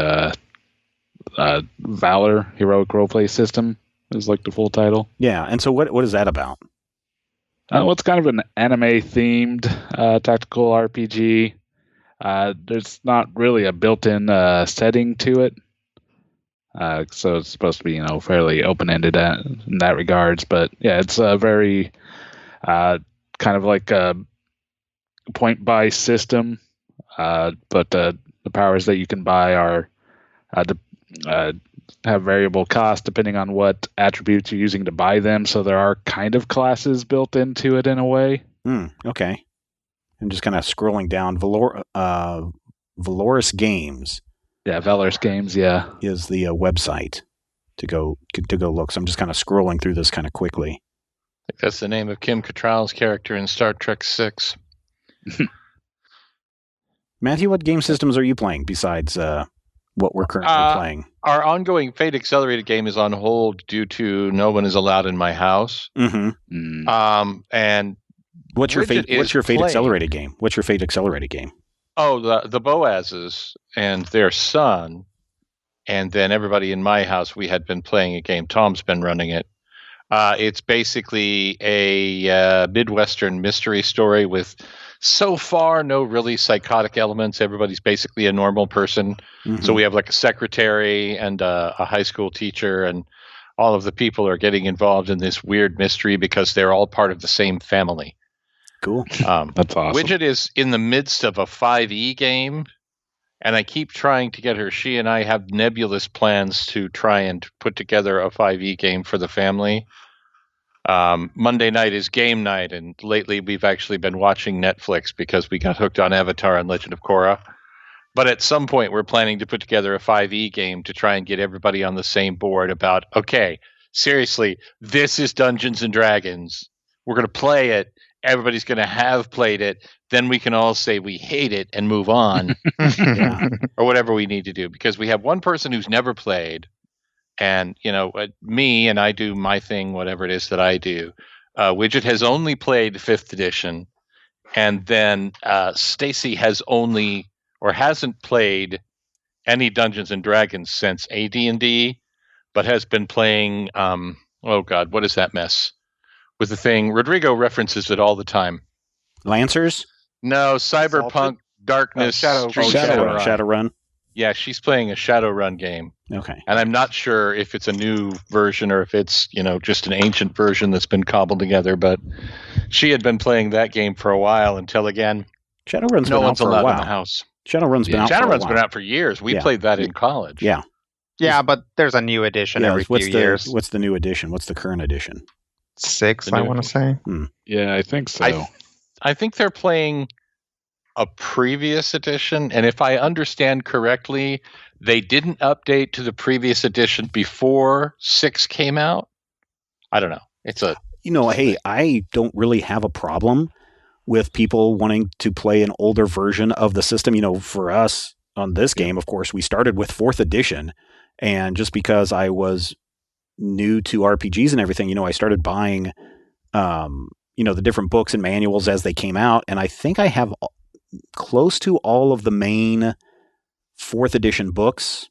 Valor Heroic Roleplay System is like the full title. Yeah, and so what is that about? Well, it's kind of an anime-themed tactical RPG. There's not really a built-in setting to it, so it's supposed to be, fairly open-ended in that regards. But yeah, it's a very kind of like a point-buy system. But the powers that you can buy are have variable cost depending on what attributes you're using to buy them. So there are kind of classes built into it in a way. Okay. I'm just kind of scrolling down. Valoris Games. Yeah, Valoris Games. Yeah, is the website to go look. So I'm just kind of scrolling through this kind of quickly. I think that's the name of Kim Cattrall's character in Star Trek VI. Matthew, what game systems are you playing besides what we're currently playing? Our ongoing Fate Accelerated game is on hold due to no one is allowed in my house. Mm-hmm. And what's your Fate Accelerated game? What's your Fate Accelerated game? Oh, the Boazes and their son, and then everybody in my house. We had been playing a game. Tom's been running it. It's basically a Midwestern mystery story with, so far, no really psychotic elements. Everybody's basically a normal person. Mm-hmm. So we have like a secretary and a high school teacher, and all of the people are getting involved in this weird mystery because they're all part of the same family. Cool. That's awesome. Widget is in the midst of a 5e game, and I keep trying to get her. She and I have nebulous plans to try and put together a 5e game for the family. Monday night is game night, and lately we've actually been watching Netflix because we got hooked on Avatar and Legend of Korra. But at some point, we're planning to put together a 5e game to try and get everybody on the same board about, okay, seriously, this is Dungeons and Dragons. We're going to play it. Everybody's going to have played it. Then we can all say we hate it and move on. Yeah. Or whatever we need to do. Because we have one person who's never played. And, me, and I do my thing, whatever it is that I do. Widget has only played 5th edition. And then Stacy has only, or hasn't played, any Dungeons and Dragons since AD&D, but has been playing. Oh God, what is that mess? With the thing, Rodrigo references it all the time. Lancers? No, Cyberpunk Salted? Darkness Shadowrun. Shadowrun. Yeah, she's playing a Shadowrun game. Okay. And I'm not sure if it's a new version or if it's, just an ancient version that's been cobbled together, but she had been playing that game for a while until, again, Shadowrun's no been out one's for a allowed in the while. house. Shadowrun's been out for a Shadowrun's while. been out for years. We Yeah. played that in college. Yeah. Yeah, but there's a new edition every few years. What's the new edition? What's the current edition? 6, The I new want to say. Yeah, I think so. I think they're playing a previous edition, and if I understand correctly, they didn't update to the previous edition before 6 came out. I don't know. It's a hey, I don't really have a problem with people wanting to play an older version of the system. For us on this game, of course, we started with 4th edition, and just because I was new to RPGs and everything, I started buying the different books and manuals as they came out, and I think I have close to all of the main 4th edition books,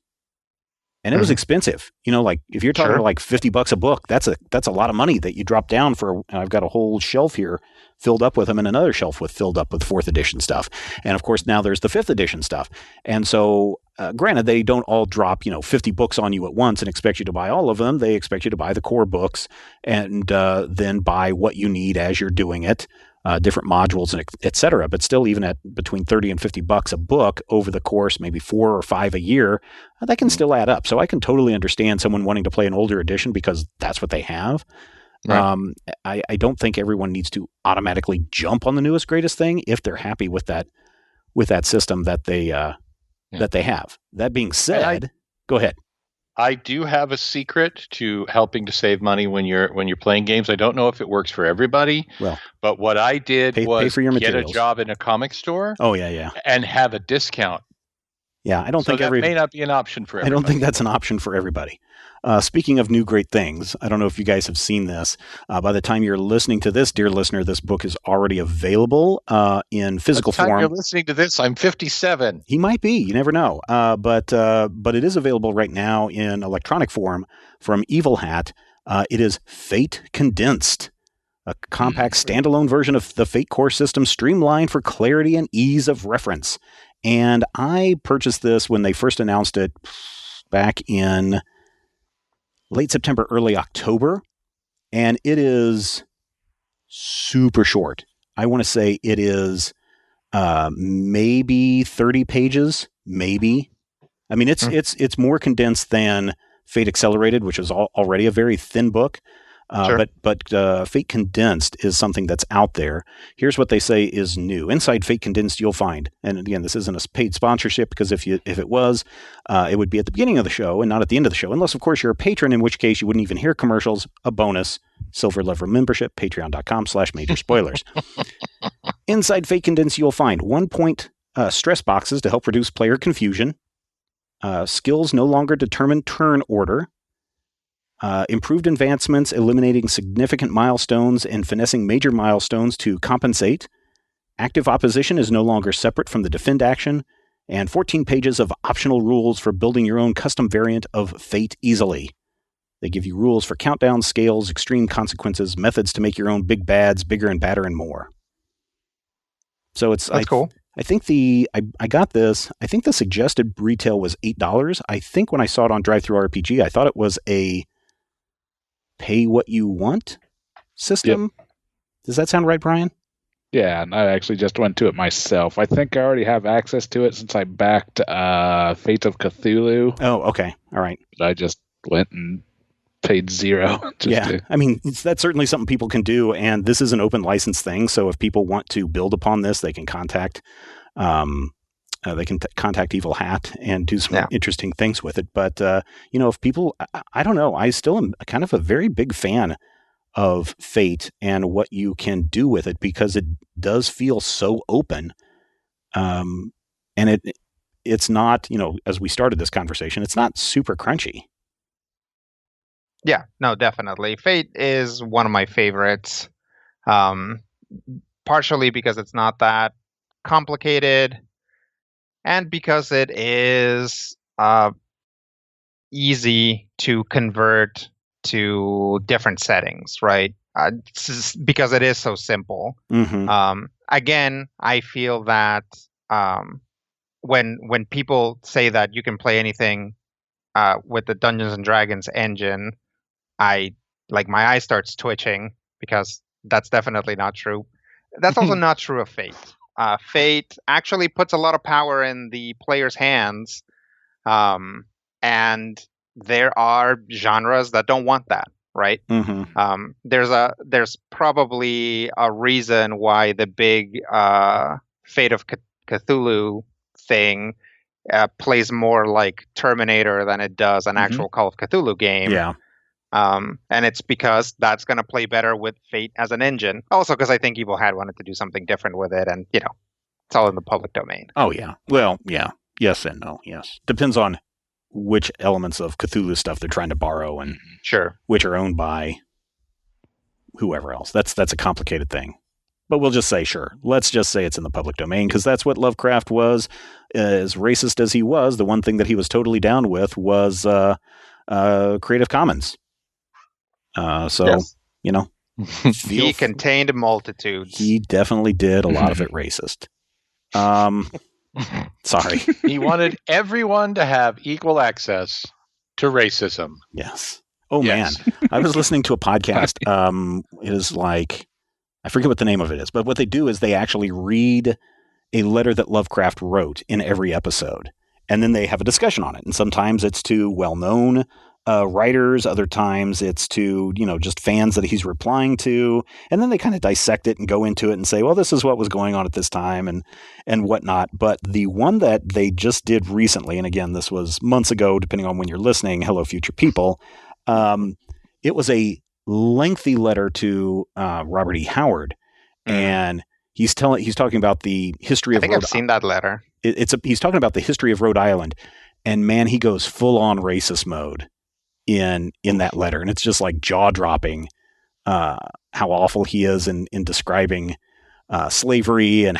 and it was expensive. Like if you're talking like $50 a book, that's a lot of money that you drop down for. I've got a whole shelf here filled up with them, and another shelf filled up with 4th edition stuff, and of course now there's the 5th edition stuff. And so, granted, they don't all drop 50 books on you at once and expect you to buy all of them. They expect you to buy the core books and then buy what you need as you're doing it. Different modules and et cetera, but still, even at between $30 and $50 a book over the course, maybe 4 or 5 a year, that can still add up. So I can totally understand someone wanting to play an older edition because that's what they have. Right. I don't think everyone needs to automatically jump on the newest, greatest thing if they're happy with that system that they have. That being said, go ahead. I do have a secret to helping to save money when you're playing games. I don't know if it works for everybody. Well, but what I did was pay for your get materials. a job in a comic store. Oh yeah, and have a discount. Yeah, I don't think that may not be an option for everybody. I don't think that's an option for everybody. Speaking of new great things, I don't know if you guys have seen this. By the time you're listening to this, dear listener, this book is already available in physical form. By the time you're listening to this, I'm 57. He might be. You never know. But it is available right now in electronic form from Evil Hat. It is Fate Condensed, a compact standalone version of the Fate core system, streamlined for clarity and ease of reference. And I purchased this when they first announced it back in late September, early October, and it is super short. I want to say it is maybe 30 pages, maybe. I mean, it's more condensed than Fate Accelerated, which is already a very thin book. But Fate Condensed is something that's out there. Here's what they say is new. Inside Fate Condensed, you'll find, and again, this isn't a paid sponsorship, because if it was, it would be at the beginning of the show and not at the end of the show, unless, of course, you're a patron, in which case you wouldn't even hear commercials. A bonus, silver level membership, patreon.com/major spoilers. Inside Fate Condensed, you'll find 1-point stress boxes to help reduce player confusion. Skills no longer determine turn order. Improved advancements, eliminating significant milestones and finessing major milestones to compensate. Active opposition is no longer separate from the defend action. And 14 pages of optional rules for building your own custom variant of Fate easily. They give you rules for countdown, scales, extreme consequences, methods to make your own big bads bigger and badder, and more. So that's cool. I think I got this. I think the suggested retail was $8. I think when I saw it on Drive-Thru RPG, I thought it was a pay what you want system. Yep. Does that sound right, Brian? Yeah, and I actually just went to it myself. I think I already have access to it since I backed Fate of Cthulhu. Oh, okay. All right. But I just went and paid $0. I mean, that's certainly something people can do, and this is an open license thing, so if people want to build upon this, they can contact contact Evil Hat and do some interesting things with it. But, if people, I don't know, I still am kind of a very big fan of Fate and what you can do with it, because it does feel so open. And it's not, as we started this conversation, it's not super crunchy. Yeah, no, definitely. Fate is one of my favorites, partially because it's not that complicated, and because it is easy to convert to different settings, right? Because it is so simple. Mm-hmm. Again, I feel that when people say that you can play anything with the Dungeons and Dragons engine, my eye starts twitching because that's definitely not true. That's also not true of Fate. Fate actually puts a lot of power in the player's hands, and there are genres that don't want that, right? Mm-hmm. There's probably a reason why the big Fate of Cthulhu thing plays more like Terminator than it does an actual Call of Cthulhu game. Yeah. And it's because that's going to play better with Fate as an engine. Also, because I think Evil Hat wanted to do something different with it, and it's all in the public domain. Oh yeah. Well, yeah. Yes and no. Yes. Depends on which elements of Cthulhu stuff they're trying to borrow and which are owned by whoever else. That's a complicated thing. But we'll just say, sure. Let's just say it's in the public domain because that's what Lovecraft was. As racist as he was, the one thing that he was totally down with was Creative Commons. He contained multitudes. He definitely did a lot of it racist. Sorry. He wanted everyone to have equal access to racism. Yes. Oh, yes. Man. I was listening to a podcast. It is like, I forget what the name of it is, but what they do is they actually read a letter that Lovecraft wrote in every episode, and then they have a discussion on it. And sometimes it's to well-known writers, other times it's to, just fans that he's replying to, and then they kind of dissect it and go into it and say, well, this is what was going on at this time and whatnot. But the one that they just did recently, and again, this was months ago, depending on when you're listening, hello, future people, it was a lengthy letter to Robert E. Howard, and he's talking about the history of Rhode Island. I've seen that letter. He's talking about the history of Rhode Island, and man, he goes full on racist mode in that letter, and it's just like jaw dropping how awful he is in describing slavery and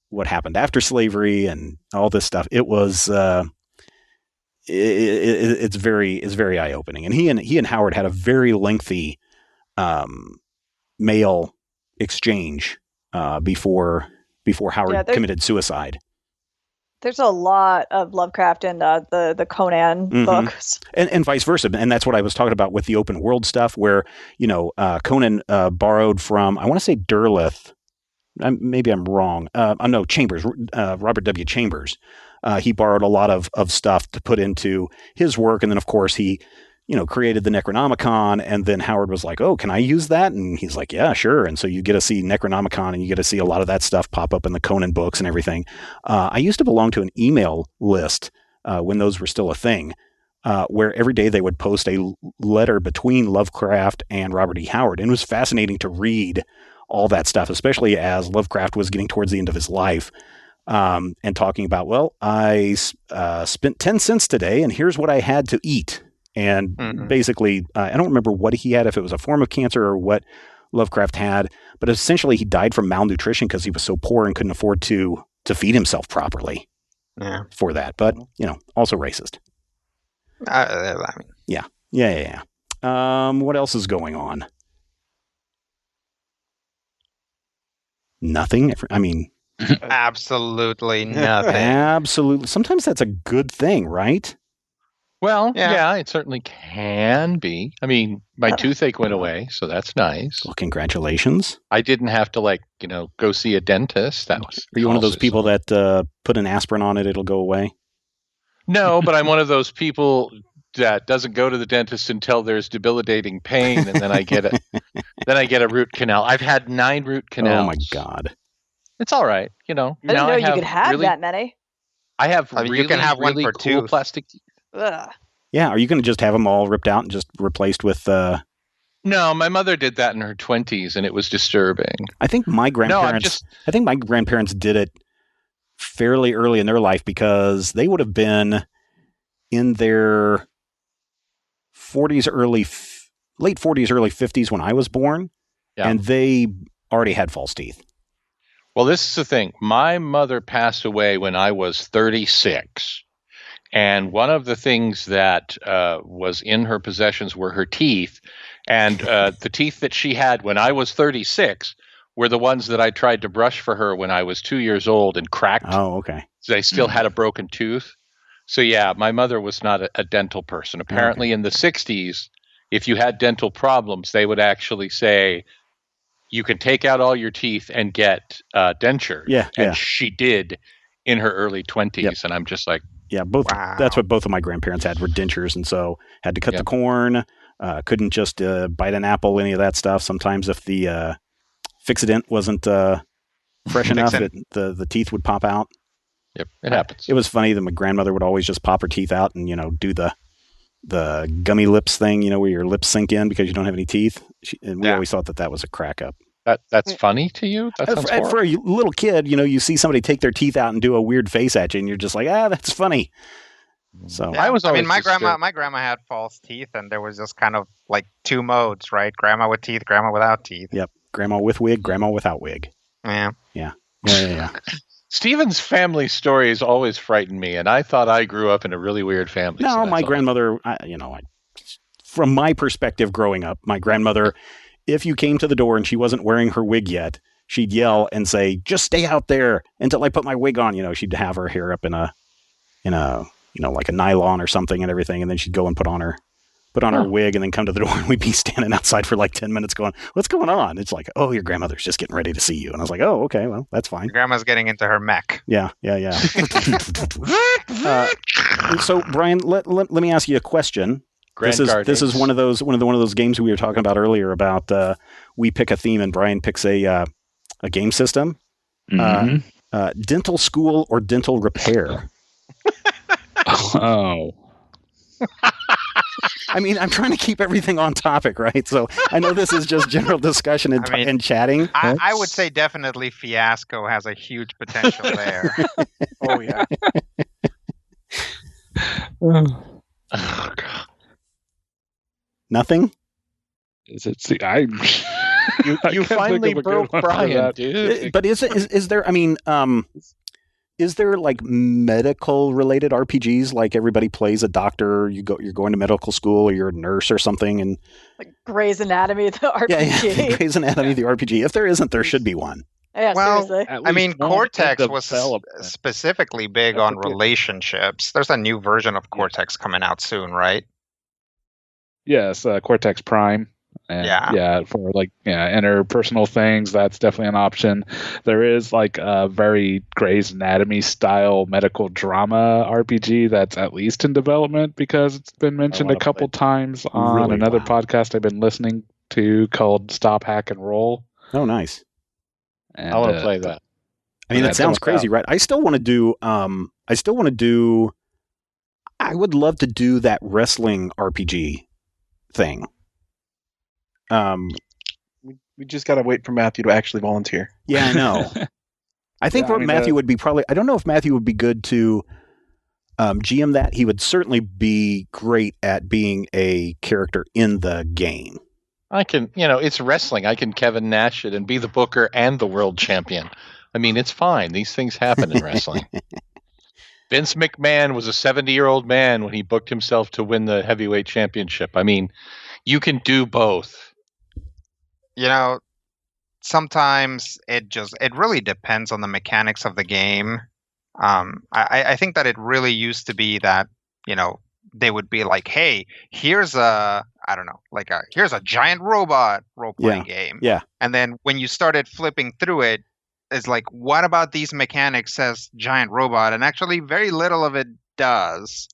what happened after slavery and all this stuff. It was it's very eye opening, and he and Howard had a very lengthy mail exchange before Howard committed suicide. There's a lot of Lovecraft in the Conan books. And vice versa. And that's what I was talking about with the open world stuff where, Conan borrowed from, I want to say Derleth. Maybe I'm wrong. No, Chambers, Robert W. Chambers. He borrowed a lot of stuff to put into his work. And then, of course, he created the Necronomicon, and then Howard was like, oh, can I use that? And he's like, yeah, sure. And so you get to see Necronomicon, and you get to see a lot of that stuff pop up in the Conan books and everything. I used to belong to an email list when those were still a thing, where every day they would post a letter between Lovecraft and Robert E. Howard. And it was fascinating to read all that stuff, especially as Lovecraft was getting towards the end of his life. And talking about, well, I spent 10 cents today, and here's what I had to eat. And basically, I don't remember what he had, if it was a form of cancer or what Lovecraft had, but essentially he died from malnutrition because he was so poor and couldn't afford to feed himself properly for that. But, also racist. Yeah. What else is going on? Nothing. I mean... Absolutely nothing. Absolutely. Sometimes that's a good thing, right? Well, yeah, it certainly can be. I mean, my toothache went away, so that's nice. Well, congratulations. I didn't have to, go see a dentist. That was. Are you one of those people that put an aspirin on it, it'll go away? No, but I'm one of those people that doesn't go to the dentist until there's debilitating pain, and then I get a root canal. I've had 9 root canals. Oh my God. It's all right, I didn't know you could have that many. I have you can have really one per cool tooth. plastic. Ugh. Yeah, are you going to just have them all ripped out and just replaced with... No, my mother did that in her 20s, and it was disturbing. I think my grandparents did it fairly early in their life because they would have been in their 40s, late 40s, early 50s when I was born, and they already had false teeth. Well, this is the thing. My mother passed away when I was 36. And one of the things that was in her possessions were her teeth. And the teeth that she had when I was 36 were the ones that I tried to brush for her when I was 2 years old and cracked. Oh, okay. So I still had a broken tooth. So yeah, my mother was not a dental person. Apparently in the 60s, if you had dental problems, they would actually say, you can take out all your teeth and get dentures. Yeah, and yeah. she did in her early 20s. Yep. And I'm just like, Yeah, both. Wow. That's what both of my grandparents had, were dentures, and so had to cut the Yep. corn. Couldn't just bite an apple, any of that stuff. Sometimes if the Fixident wasn't fresh enough, the teeth would pop out. yep, it happens. It was funny that my grandmother would always just pop her teeth out and do the gummy lips thing, where your lips sink in because you don't have any teeth. And we always thought that was a crack up. That's funny to you? That sounds horrible. For a little kid, you see somebody take their teeth out and do a weird face at you, and you're just like, that's funny. So Yeah. I was always my disturbed. grandma had false teeth, and there was just kind of like two modes, right? Grandma with teeth, grandma without teeth. Yep, grandma with wig, grandma without wig. Yeah. Yeah. Stephen's family stories always frightened me, and I thought I grew up in a really weird family. No, so that's my all. grandmother, from my perspective growing up, my grandmother, if you came to the door and she wasn't wearing her wig yet, she'd yell and say, "Just stay out there until I put my wig on." She'd have her hair up in a like a nylon or something and everything, and then she'd go and put on her wig and then come to the door, and we'd be standing outside for like 10 minutes going, "What's going on?" It's like, "Oh, your grandmother's just getting ready to see you." And I was like, "Oh, okay, well, that's fine." Your grandma's getting into her mech. Yeah. So, Brian, let me ask you a question. This is one of those games we were talking about earlier about we pick a theme and Brian picks a game system. Mm-hmm. Dental school or dental repair? Oh. I mean, I'm trying to keep everything on topic, right? So I know this is just general discussion and chatting. I would say definitely Fiasco has a huge potential there. Oh yeah. Oh, God. Nothing? Is it? See, I You can't finally think of a good broke one for Brian, that. dude. But is there? I mean, is there like medical related RPGs? Like everybody plays a doctor. You're going to medical school, or you're a nurse or something, and Like Grey's Anatomy, the RPG. yeah, Grey's Anatomy, the RPG. If there isn't, there should be one. Yeah, Well, seriously. At I mean, least one Cortex in was development. specifically big That's on a good- relationships. There's a new version of Cortex coming out soon, right? Yes, Cortex Prime. And Yeah. for interpersonal things, that's definitely an option. There is like a very Grey's Anatomy style medical drama RPG that's at least in development because it's been mentioned a wanna couple times on Really? another Wow. podcast I've been listening to called Stop, Hack, and Roll. Oh, nice. And, I want to play that. I mean, Yeah, it sounds come crazy, right? I still want to do. I would love to do that wrestling RPG thing. We just gotta wait for Matthew to actually volunteer. Yeah, I know. I think Yeah, I mean, Matthew would be probably. I don't know if Matthew would be good to GM that. He would certainly be great at being a character in the game. I can, it's wrestling. I can Kevin Nash it and be the booker and the world champion. I mean, it's fine. These things happen in wrestling. Vince McMahon was a 70-year-old man when he booked himself to win the heavyweight championship. I mean, you can do both. Sometimes it really depends on the mechanics of the game. I think that it really used to be that, they would be like, hey, here's a giant robot role-playing game. Yeah. And then when you started flipping through it, it's like, what about these mechanics says giant robot? And actually very little of it does.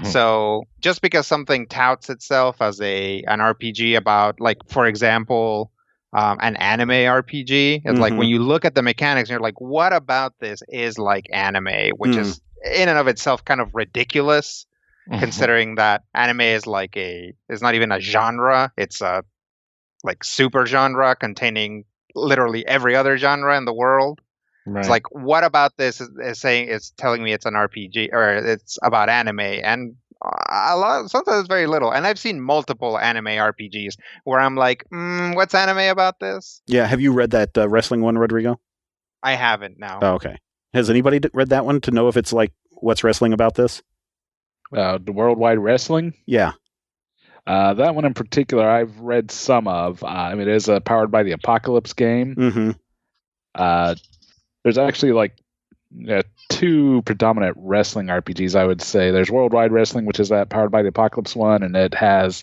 So just because something touts itself as an RPG about, like, for example, an anime RPG, it's like when you look at the mechanics, you're like, what about this is like anime, which is in and of itself kind of ridiculous, considering that anime is is not even a genre. It's a like super genre containing literally every other genre in the world. Right. It's like, what about this is telling me it's an RPG or it's about anime, and sometimes very little. And I've seen multiple anime RPGs where I'm like, what's anime about this? Yeah. Have you read that wrestling one, Rodrigo? I haven't now. Oh, okay. Has anybody read that one to know if it's like what's wrestling about this? The Worldwide Wrestling. Yeah. That one in particular, I've read some of. It is a Powered by the Apocalypse game. Mm-hmm. There's actually like two predominant wrestling RPGs, I would say. There's Worldwide Wrestling, which is that Powered by the Apocalypse one, and it has,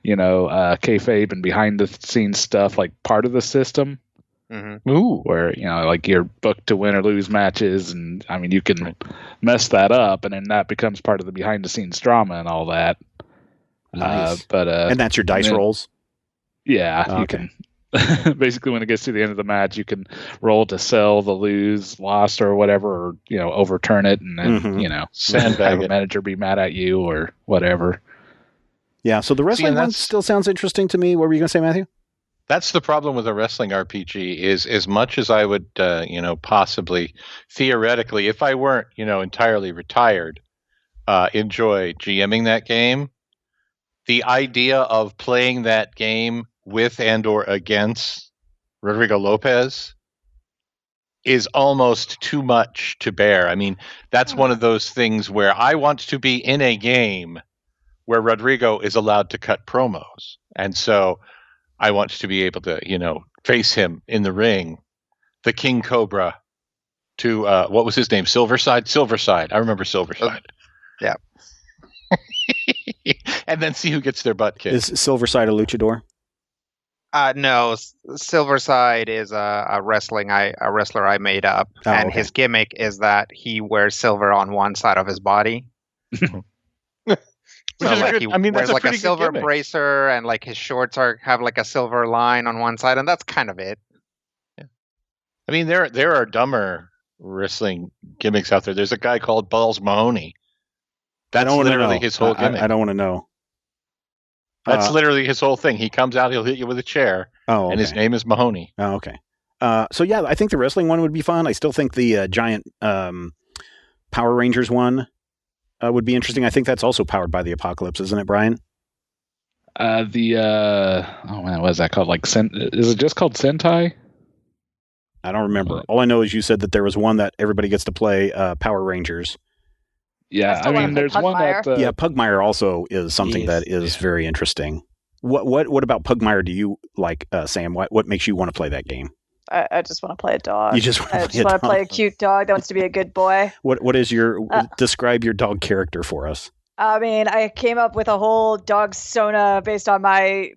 kayfabe and behind the scenes stuff like part of the system. Mm-hmm. Ooh. Where, like you're booked to win or lose matches, and I mean, you can mess that up, and then that becomes part of the behind the scenes drama and all that. Nice. And that's your dice rolls? Yeah, you can. Basically, when it gets to the end of the match, you can roll to sell the lost or whatever, or overturn it, and then sandbag have it. a manager be mad at you or whatever. Yeah, so the wrestling one still sounds interesting to me. What were you going to say, Matthew? That's the problem with a wrestling RPG is as much as I would, possibly theoretically, if I weren't, entirely retired, enjoy GMing that game. The idea of playing that game with and or against Rodrigo Lopez is almost too much to bear. I mean, that's one of those things where I want to be in a game where Rodrigo is allowed to cut promos. And so I want to be able to, face him in the ring, the King Cobra to, what was his name? Silverside. I remember Silverside. Yeah. And then see who gets their butt kicked. Is Silverside a luchador? No, Silverside is a wrestler I made up, and his gimmick is that he wears silver on one side of his body. He wears like a silver bracer, and like his shorts have like a silver line on one side, and that's kind of it. Yeah. I mean, there are dumber wrestling gimmicks out there. There's a guy called Balls Mahoney. That's literally his whole gimmick. I don't want to know. That's literally his whole thing. He comes out, he'll hit you with a chair, and his name is Mahoney. Oh, okay. So yeah, I think the wrestling one would be fun. I still think the giant Power Rangers one would be interesting. I think that's also powered by the Apocalypse, isn't it, Brian? What is that called? Is it just called Sentai? I don't remember. All I know is you said that there was one that everybody gets to play, Power Rangers. Yeah, there's one that... Pugmire also is something that is very interesting. What about Pugmire do you like, Sam? What makes you want to play that game? I just want to play a dog. You just want to play a cute dog that wants to be a good boy. What is your... describe your dog character for us. I mean, I came up with a whole dog persona based on my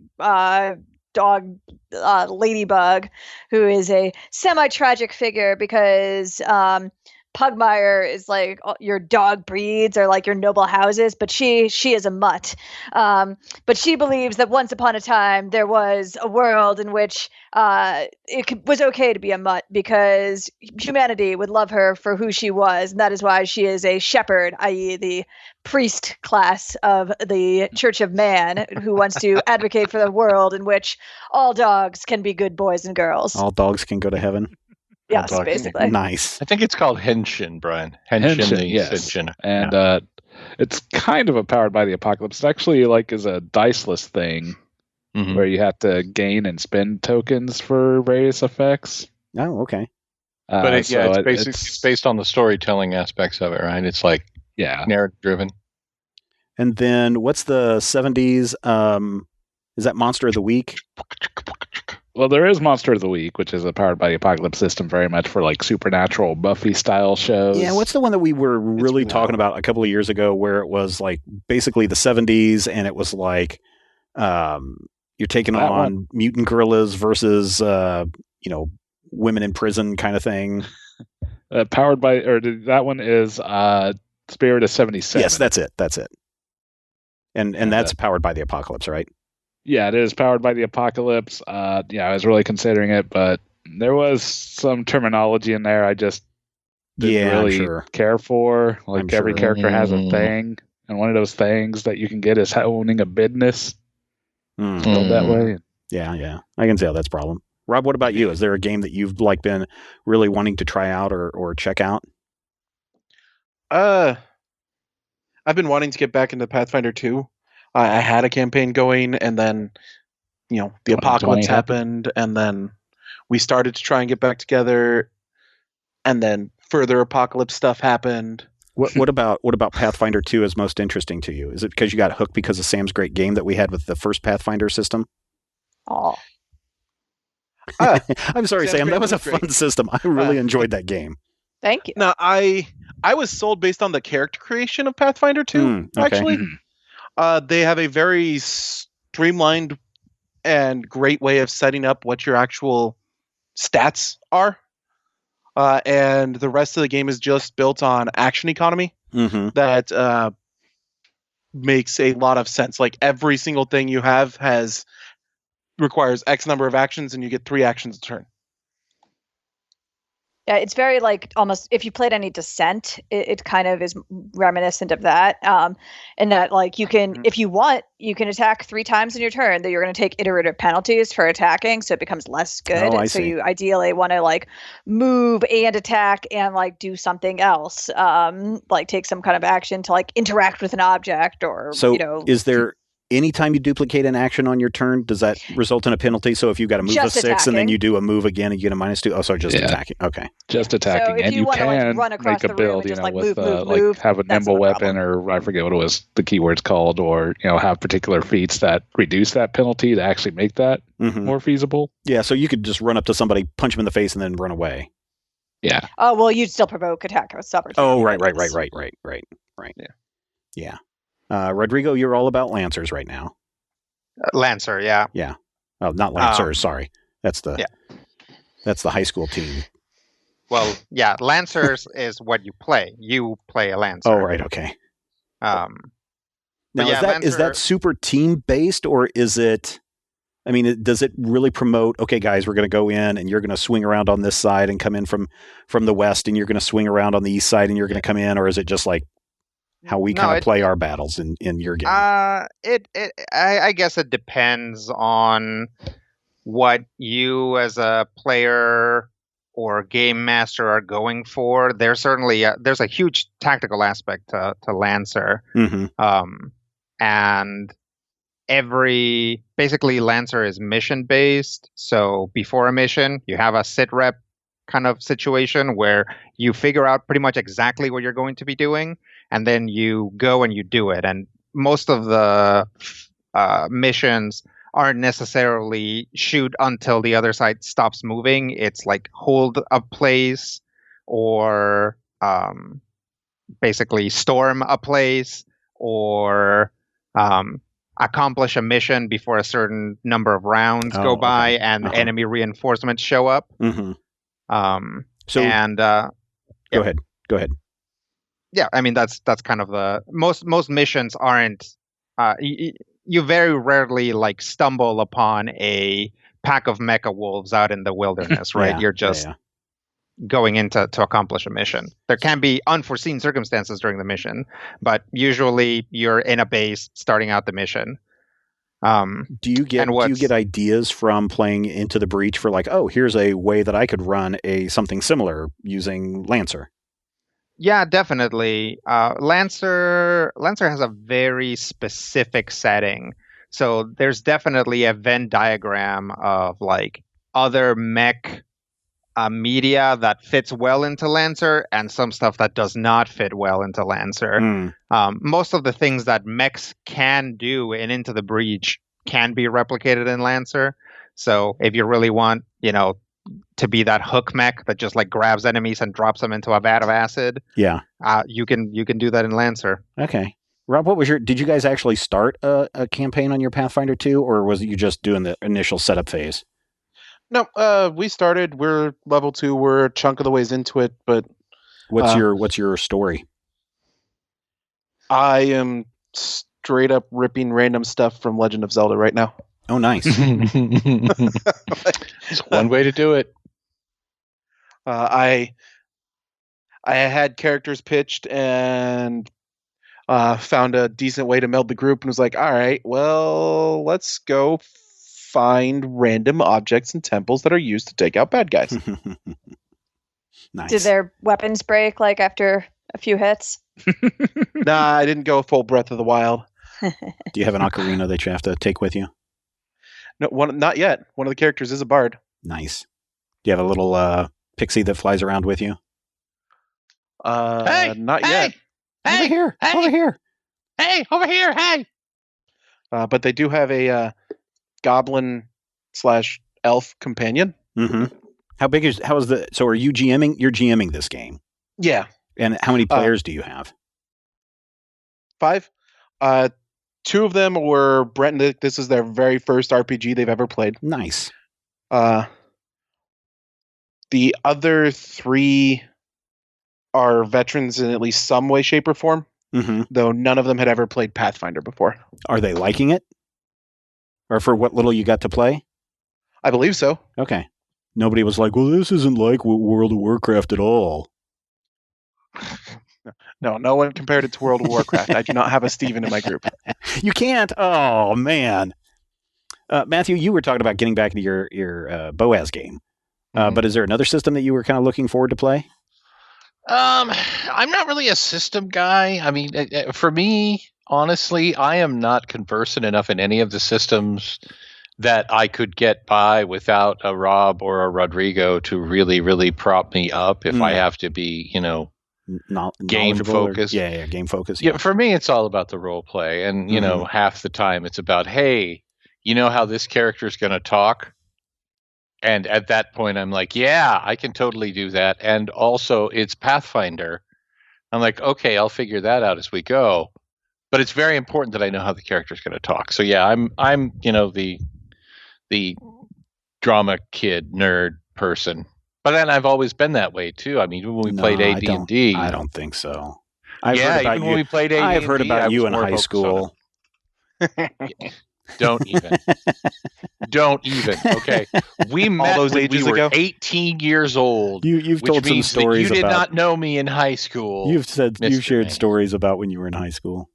dog Ladybug, who is a semi-tragic figure because... Pugmire is like your dog breeds or like your noble houses, but she is a mutt. But she believes that once upon a time there was a world in which was okay to be a mutt because humanity would love her for who she was, and that is why she is a shepherd, i.e. the priest class of the Church of Man, who wants to advocate for the world in which all dogs can be good boys and girls. All dogs can go to heaven. Yes, basically. Nice. I think it's called Henshin, Brian. Henshin, yes. Henshin. And it's kind of a Powered by the Apocalypse. It actually is a diceless thing where you have to gain and spend tokens for various effects. Oh, okay. But it's based on the storytelling aspects of it, right? It's like narrative driven. And then what's the 70s? Is that Monster of the Week? Well, there is Monster of the Week, which is a Powered by the Apocalypse system very much for like supernatural Buffy style shows. Yeah, what's the one that we were really talking about a couple of years ago where it was like basically the 70s and it was like you're taking on mutant gorillas versus women in prison kind of thing. That one is Spirit of 77. Yes, that's it. And that's Powered by the Apocalypse, right? Yeah, it is Powered by the Apocalypse. I was really considering it, but there was some terminology in there I just didn't really care for. Like every character has a thing, and one of those things that you can get is owning a business. Spelled that way. Yeah. I can see how that's a problem. Rob, what about you? Is there a game that you've been really wanting to try out or check out? I've been wanting to get back into Pathfinder 2. I had a campaign going, and then, the apocalypse happened, and then we started to try and get back together, and then further apocalypse stuff happened. What about Pathfinder 2 is most interesting to you? Is it because you got hooked because of Sam's great game that we had with the first Pathfinder system? Oh, I'm sorry, Sam's Sam. great That was a was great. fun system. I really enjoyed that game. thank you. No, I was sold based on the character creation of Pathfinder 2, Okay. actually. They have a very streamlined and great way of setting up what your actual stats are. And the rest of the game is just built on action economy Mm-hmm. that makes a lot of sense. Like every single thing you have requires X number of actions, and you get 3 actions a turn. Yeah, it's very like almost if you played any Descent, it kind of is reminiscent of that. And that like you can, if you want, you can attack 3 times in your turn. That you're going to take iterative penalties for attacking, so it becomes less good. Oh, I so see. you ideally want to like move and attack and like do something else, like take some kind of action to like interact with an object or So is there anytime you duplicate an action on your turn, does that result in a penalty? So if you've got to move Just a 6 and then attacking. you do a move again and you get a -2. Oh, so just attacking. Okay. Just So attacking, if and you you wanna, like, can run across make a the room build, and just, like, with move, like have a that's nimble not a weapon, problem. or I forget what it was, the keyword's called, or have particular feats that reduce that penalty to actually make that Mhm. more feasible. Yeah, so you could just run up to somebody, punch them in the face, and then run away. Yeah. Oh well, you'd still provoke attack of opportunity. Oh, right. Yes. Yeah. Rodrigo, you're all about Lancers right now. Lancer, yeah. Yeah. Oh, not Lancers. Sorry, that's the high school team. Well, yeah, Lancers is what you play. You play a Lancer. Oh, right. Okay. But Now, yeah, is that Lancer- super team based, or is it? I mean, does it really promote? Okay, guys, we're going to go in, and you're going to swing around on this side and come in from the west, and you're going to swing around on the east side, and you're going to come in, or is it just like how we kind of play our battles in your game? I guess it depends on what you as a player or game master are going for. There's certainly there's a huge tactical aspect to Lancer, Mm-hmm. and basically Lancer is mission based. So before a mission, you have a sit rep kind of situation where you figure out pretty much exactly what you're going to be doing, and then you go and you do it. And most of the missions aren't necessarily shoot until the other side stops moving. It's like hold a place or basically storm a place or accomplish a mission before a certain number of rounds go by and enemy reinforcements show up. Mm-hmm. Go ahead. Yeah, I mean that's kind of the most missions aren't. You very rarely like stumble upon a pack of mecha wolves out in the wilderness, right? Yeah, You're just going in to accomplish a mission. There can be unforeseen circumstances during the mission, but usually you're in a base starting out the mission. Do you get ideas from playing Into the Breach for like, oh, here's a way that I could run something similar using Lancer? Yeah, definitely. Lancer has a very specific setting. So there's definitely a Venn diagram of like other mech media that fits well into Lancer and some stuff that does not fit well into Lancer. Most of the things that mechs can do in Into the Breach can be replicated in Lancer. So if you really want, to be that hook mech that just like grabs enemies and drops them into a vat of acid, you can do that in Lancer. Okay. Rob, did you guys actually start a campaign on your Pathfinder 2, or was it you just doing the initial setup phase? No, we started. We're level 2. We're a chunk of the ways into it, but what's your story? I am straight up ripping random stuff from Legend of Zelda right now. Oh, nice. It's one way to do it. I had characters pitched and found a decent way to meld the group and was like, all right, well, let's go find random objects and temples that are used to take out bad guys. Nice. Did their weapons break like after a few hits? Nah, I didn't go full Breath of the Wild. Do you have an ocarina that you have to take with you? No, not yet. One of the characters is a bard. Nice. Do you have a little pixie that flies around with you? Not yet. Hey, over here, hey. over here. Hey, over here, hey. But they do have a goblin/elf companion. Mm-hmm. How is the? So are you GMing? You're GMing this game, Yeah, and how many players do you have? 5. 2 of them were Brent and Nick. This is their very first RPG they've ever played. Nice. The other 3 are veterans in at least some way, shape, or form, Mm-hmm. though none of them had ever played Pathfinder before. Are they liking it? Or for what little you got to play? I believe so. Okay. Nobody was like, well, this isn't like World of Warcraft at all. No one compared it to World of Warcraft. I do not have a Steven in my group. You can't? Oh, man. Matthew, you were talking about getting back into your Boaz game. But is there another system that you were kind of looking forward to play? I'm not really a system guy. I mean, for me, honestly, I am not conversant enough in any of the systems that I could get by without a Rob or a Rodrigo to really, really prop me up if I have to be, game focused. Game focused. Yeah, for me, it's all about the role play. And, half the time it's about, hey, you know how this character is going to talk? And at that point, I'm like, yeah, I can totally do that. And also, it's Pathfinder. I'm like, okay, I'll figure that out as we go. But it's very important that I know how the character is going to talk. So yeah, I'm the drama kid nerd person. But then I've always been that way too. I mean, when we played AD&D, I don't think so. When we played AD&D, I've heard about you in high school. Don't even. Okay, we met those when ages we were ago? 18 years old. You've which told some means that stories you did about. not know me in high school. You've shared Manning. stories about when you were in high school.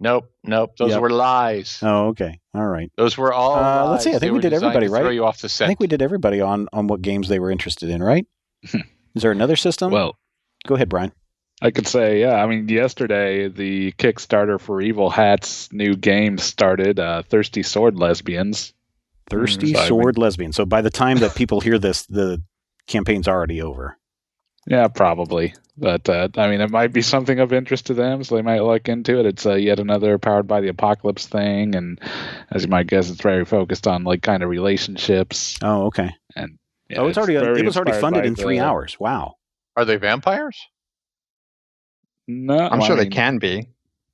Nope. Those were lies. Oh, okay. All right. Those were all lies. Let's see. I think we did everybody, right? Throw you off the scent. I think we did everybody on what games they were interested in, right? Is there another system? Well, go ahead, Brian. I could say, yeah. I mean, yesterday the Kickstarter for Evil Hat's new game started. Thirsty Sword Lesbians. Thirsty Sword Lesbians. So by the time that people hear this, the campaign's already over. Yeah, probably. But I mean, it might be something of interest to them, so they might look into it. It's yet another Powered by the Apocalypse thing, and as you might guess, it's very focused on like kind of relationships. Oh, okay. And it was already funded in 3 hours. Wow. Are they vampires? No, I'm sure they can be.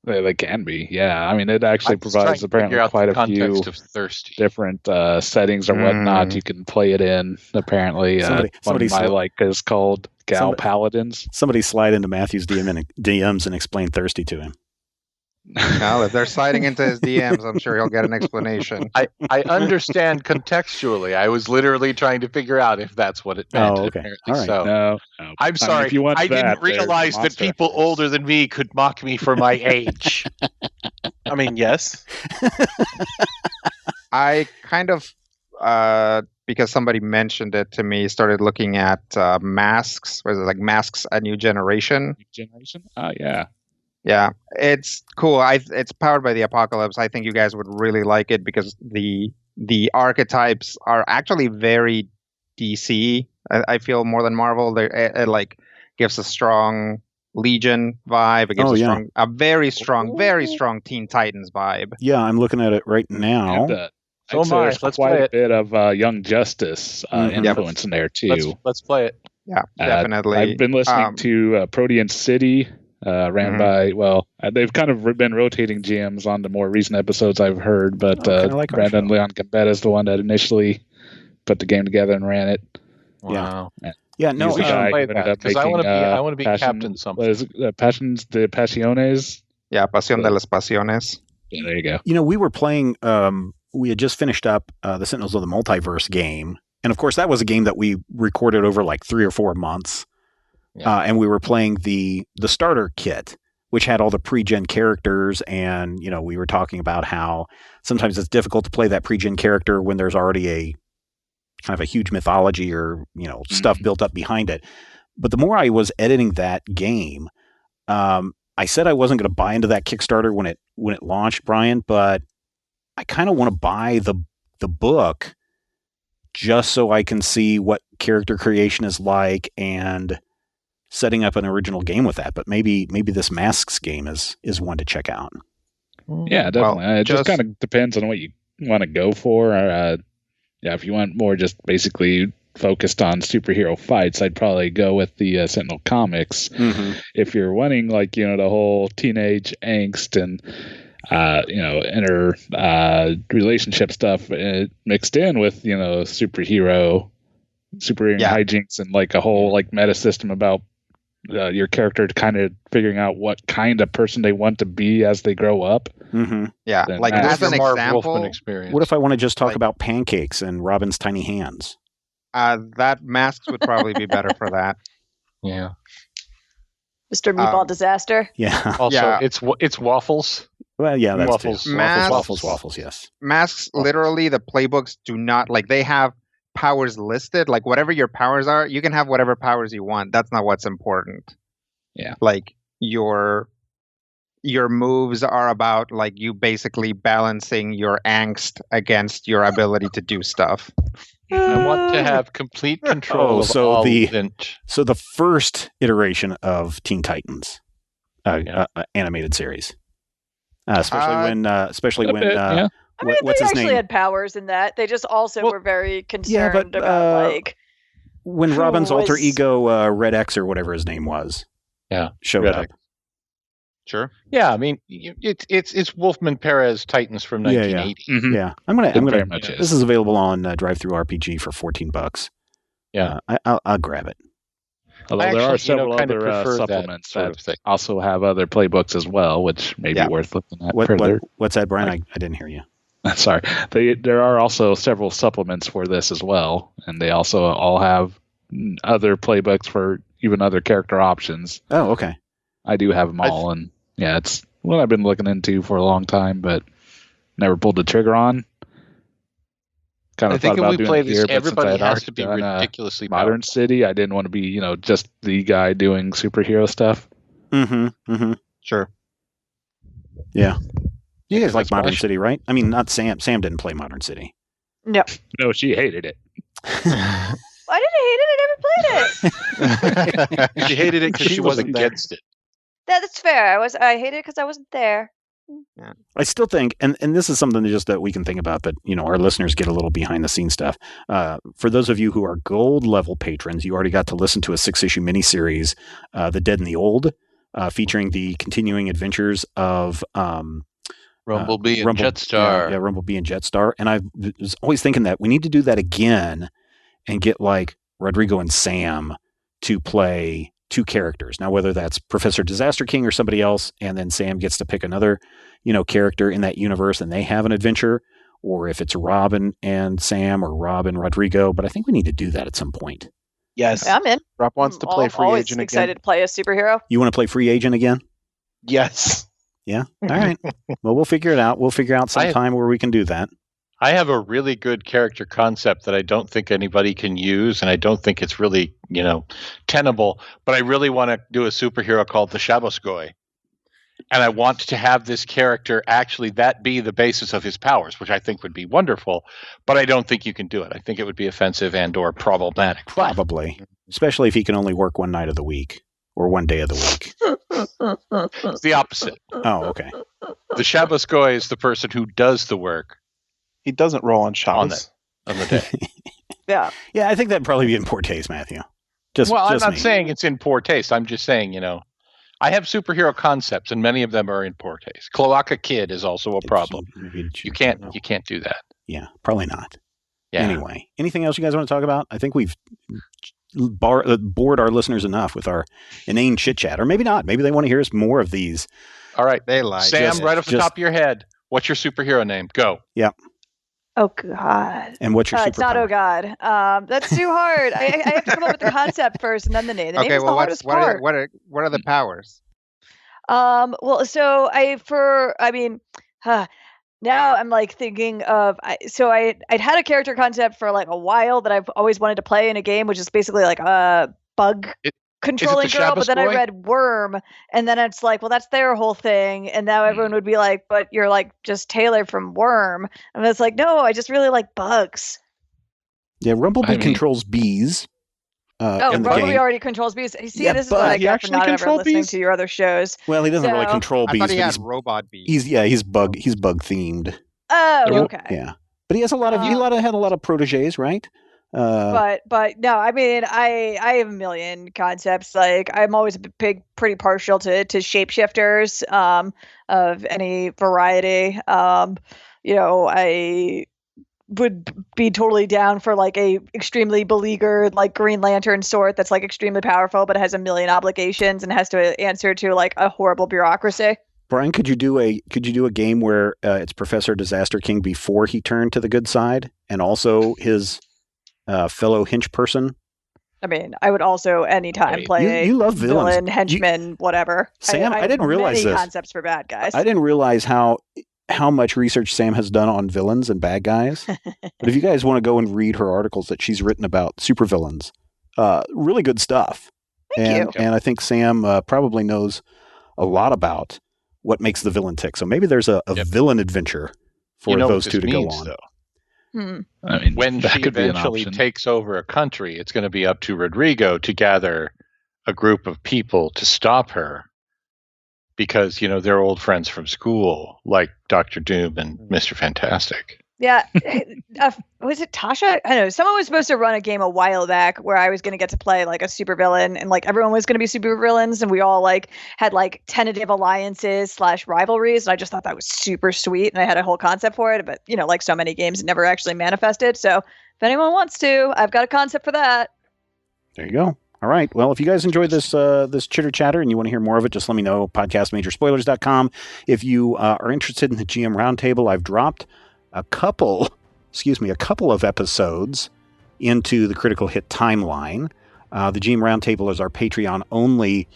They can be, yeah. I mean, it actually provides apparently quite a few different settings or whatnot you can play it in. Apparently, one of my like is called Gal Paladins. Somebody slide into Matthew's DMs and explain thirsty to him. Well, if they're sliding into his DMs, I'm sure he'll get an explanation. I understand contextually. I was literally trying to figure out if that's what it meant. Oh, okay. Apparently. All right. So, no. I'm sorry. I didn't realize that people older than me could mock me for my age. I mean, yes. I kind of, because somebody mentioned it to me, started looking at Masks. Was it like Masks: A New Generation? Oh, yeah. Yeah, it's cool. It's powered by the Apocalypse. I think you guys would really like it because the archetypes are actually very DC. I feel more than Marvel. It like gives a strong Legion vibe. It gives a very strong Teen Titans vibe. Yeah, I'm looking at it right now. And, so am I. There's quite a bit of Young Justice influence in there too. Let's play it. Yeah, definitely. I've been listening to Protean City. Ran by, they've kind of been rotating GMs on the more recent episodes I've heard, but Brandon Leon Gambetta is the one that initially put the game together and ran it. Wow. Yeah, no, we should play that because I want to be captain something. The Pasiones? Yeah, Pasión de las Pasiones. Yeah, there you go. We were playing, we had just finished up the Sentinels of the Multiverse game, and of course that was a game that we recorded over like 3 or 4 months. Yeah. And we were playing the starter kit, which had all the pre-gen characters. And, we were talking about how sometimes it's difficult to play that pre-gen character when there's already a kind of a huge mythology or, stuff built up behind it. But the more I was editing that game, I said I wasn't going to buy into that Kickstarter when it launched, Brian, but I kind of want to buy the book just so I can see what character creation is like and setting up an original game with that. But maybe this Masks game is one to check out. Yeah, definitely. Well, It just kind of depends on what you want to go for. Yeah, if you want more just basically focused on superhero fights, I'd probably go with the Sentinel Comics. Mm-hmm. If you're wanting the whole teenage angst and inner relationship stuff mixed in with superhero hijinks and like a whole like meta system about your character kind of figuring out what kind of person they want to be as they grow up. Mm-hmm. Yeah, Then like Masks. as an Marv example, Wolfman experience. What if I want to just talk Like- about pancakes and Robin's tiny hands? that Masks would probably be better for that. Yeah. Mr. Meatball Disaster. Yeah. Also, Yeah. it's waffles. Well, yeah, that's Waffles. too. Masks. Waffles. Yes. Masks, literally, the playbooks do not like they have powers listed. Like whatever your powers are, you can have whatever powers you want. That's not what's important. Yeah. Like your moves are about like you basically balancing your angst against your ability to do stuff. I want to have complete control Oh, of so all the- event. So the first iteration of Teen Titans animated series, especially A when bit, yeah. I mean, what's they his actually name? had powers in that. They just also Well, were very yeah, concerned but, about like when who Robin's alter was- ego Red X or whatever his name was, Yeah, showed Red up. X. Sure. Yeah, I mean, it's Wolfman Perez Titans from Yeah, yeah. 1980. Mhm. Yeah, I'm It gonna. very much This is. is available on Drive-Thru RPG for $14. Yeah. I'll grab it. Although I there are actually, several kind of other prefer that supplements sort that of thing. also have other playbooks as well, which may be Yeah. worth looking at further. What's that, Brian? I didn't hear you. Sorry. There are also several supplements for this as well, and they also all have other playbooks for even other character options. Oh, okay. I do have them all, and yeah, it's what I've been looking into for a long time, but never pulled the trigger on. Kind I of think thought if about we doing play it this, here, but since I everybody had has already to be done, ridiculously Modern powerful. City, I didn't want to be, just the guy doing superhero stuff. Mm-hmm. Mm-hmm. Sure. Yeah. You guys like that's why Modern I should- City, right? I mean, not Sam. Sam didn't play Modern City. no. No, she hated it. I didn't hate it. I never played it. She hated it because she wasn't there. against it. That's fair. I hated it because I wasn't there. I still think, and this is something that we can think about, but our listeners get a little behind the scenes stuff. For those of you who are gold level patrons, you already got to listen to a 6-issue miniseries, The Dead and the Old, featuring the continuing adventures of Rumblebee and Jetstar. Yeah, Rumblebee and Jetstar. And I was always thinking that we need to do that again and get like Rodrigo and Sam to play two characters. Now, whether that's Professor Disaster King or somebody else, and then Sam gets to pick another, character in that universe and they have an adventure, or if it's Robin and Sam or Robin Rodrigo. But I think we need to do that at some point. Yes. I'm in. Rob wants to play Free Always Agent excited again. to play a superhero. You want to play Free Agent again? Yes. Yeah. All right. Well, we'll figure it out. We'll figure out some time where we can do that. I have a really good character concept that I don't think anybody can use, and I don't think it's really, tenable. But I really want to do a superhero called the Shaboskoy. And I want to have this character actually that be the basis of his powers, which I think would be wonderful. But I don't think you can do it. I think it would be offensive and or problematic. But Probably. Especially if he can only work one night of the week or one day of the week. it's the opposite. Oh, okay. The Shaboskoy is the person who does the work He doesn't roll on on Shabbos. the day. Yeah. Yeah, I think that'd probably be in poor taste, Matthew. Just I'm not me. saying it's in poor taste. I'm just saying, I have superhero concepts, and many of them are in poor taste. Cloaca Kid is also a problem. You can't do that. Yeah, probably not. Yeah. Anyway, anything else you guys want to talk about? I think we've bored our listeners enough with our inane chit chat, or maybe not. Maybe they want to hear us more of these. All right, They lied. Sam, right off the just- top of your head, what's your superhero name? Go. Oh God. And what's your It's not superpower? oh God. That's too hard. I have to come up with the concept first and then the name. The name Okay, is the well, hardest part. what are the powers? Well, so now I'm like thinking of I'd had a character concept for like a while that I've always wanted to play in a game, which is basically like a bug controlling girl. But then I Shabbos Boy? read Worm, and then it's like, well, that's their whole thing, and now everyone would be like, but you're like just Taylor from Worm, and it's like, no, I just really like bugs. Yeah, Rumblebee I mean- controls bees. in the Bumblebee game. already controls bees. See, Yeah, this is but what I he get for actually not ever control listening bees? to your other shows. Well, he doesn't really So- control I bees, thought he but had robot bees. he's bug themed. Oh, There- okay. Yeah, but he has a lot of had a lot of proteges, right? But no, I mean, I have a million concepts. Like, I'm always pretty partial to shapeshifters of any variety. I would be totally down for like a extremely beleaguered like Green Lantern sort that's like extremely powerful but has a million obligations and has to answer to like a horrible bureaucracy. Brian, could you do a game where it's Professor Disaster King before he turned to the good side, and also his fellow hench person? I mean, I would also anytime play you love villains. villain, henchman, whatever. Sam, I didn't realize many this. concepts for bad guys. I didn't realize how much research Sam has done on villains and bad guys. But if you guys want to go and read her articles that she's written about supervillains, really good stuff. Thank you. And I think Sam probably knows a lot about what makes the villain tick. So maybe there's a villain adventure for those two to go on. I mean, When that she could be an eventually option. takes over a country, it's going to be up to Rodrigo to gather a group of people to stop her because, they're old friends from school, like Dr. Doom and Mr. Fantastic. Yeah. Was it Tasha? I don't know. Someone was supposed to run a game a while back where I was going to get to play like a supervillain and like everyone was going to be supervillains and we all like had like tentative alliances / rivalries. And I just thought that was super sweet. And I had a whole concept for it. But, like so many games, it never actually manifested. So if anyone wants to, I've got a concept for that. There you go. All right. Well, if you guys enjoyed this chitter chatter and you want to hear more of it, just let me know. Podcastmajorspoilers.com. If you are interested in the GM Roundtable, I've dropped a couple of episodes into the Critical Hit timeline. The GM Roundtable is our Patreon-only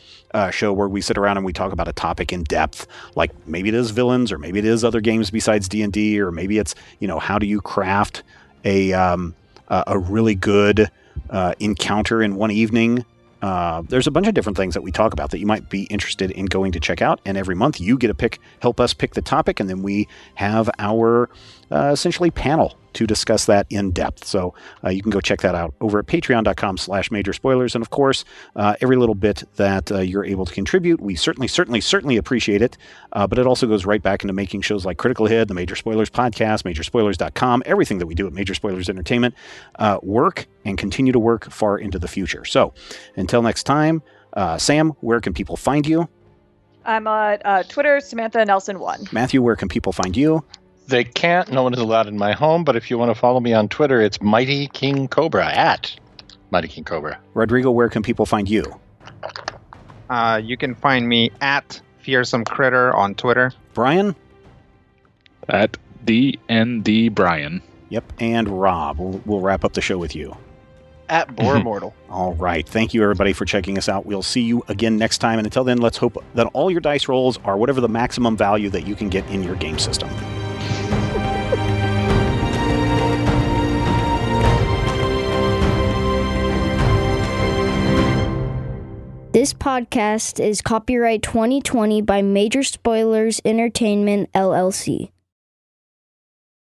show where we sit around and we talk about a topic in depth. Like maybe it is villains, or maybe it is other games besides D&D, or maybe it's how do you craft a really good encounter in one evening. There's a bunch of different things that we talk about that you might be interested in going to check out. And every month you get to help us pick the topic, and then we have our essentially panel to discuss that in depth. So you can go check that out over at patreon.com/majorspoilers. And of course, every little bit that you're able to contribute, we certainly appreciate it. But it also goes right back into making shows like Critical Hit, the Major Spoilers Podcast, majorspoilers.com, everything that we do at Major Spoilers Entertainment work and continue to work far into the future. So until next time, Sam, where can people find you? I'm on Twitter, Samantha Nelson 1. Matthew, where can people find you? They can't. No one is allowed in my home. But if you want to follow me on Twitter, it's Mighty King Cobra, at Mighty King Cobra. Rodrigo, where can people find you? You can find me at Fearsome Critter on Twitter. Brian? At DND Brian. Yep. And Rob. We'll wrap up the show with you. At Boar Immortal. All right. Thank you, everybody, for checking us out. We'll see you again next time. And until then, let's hope that all your dice rolls are whatever the maximum value that you can get in your game system. This podcast is copyright 2020 by Major Spoilers Entertainment, LLC.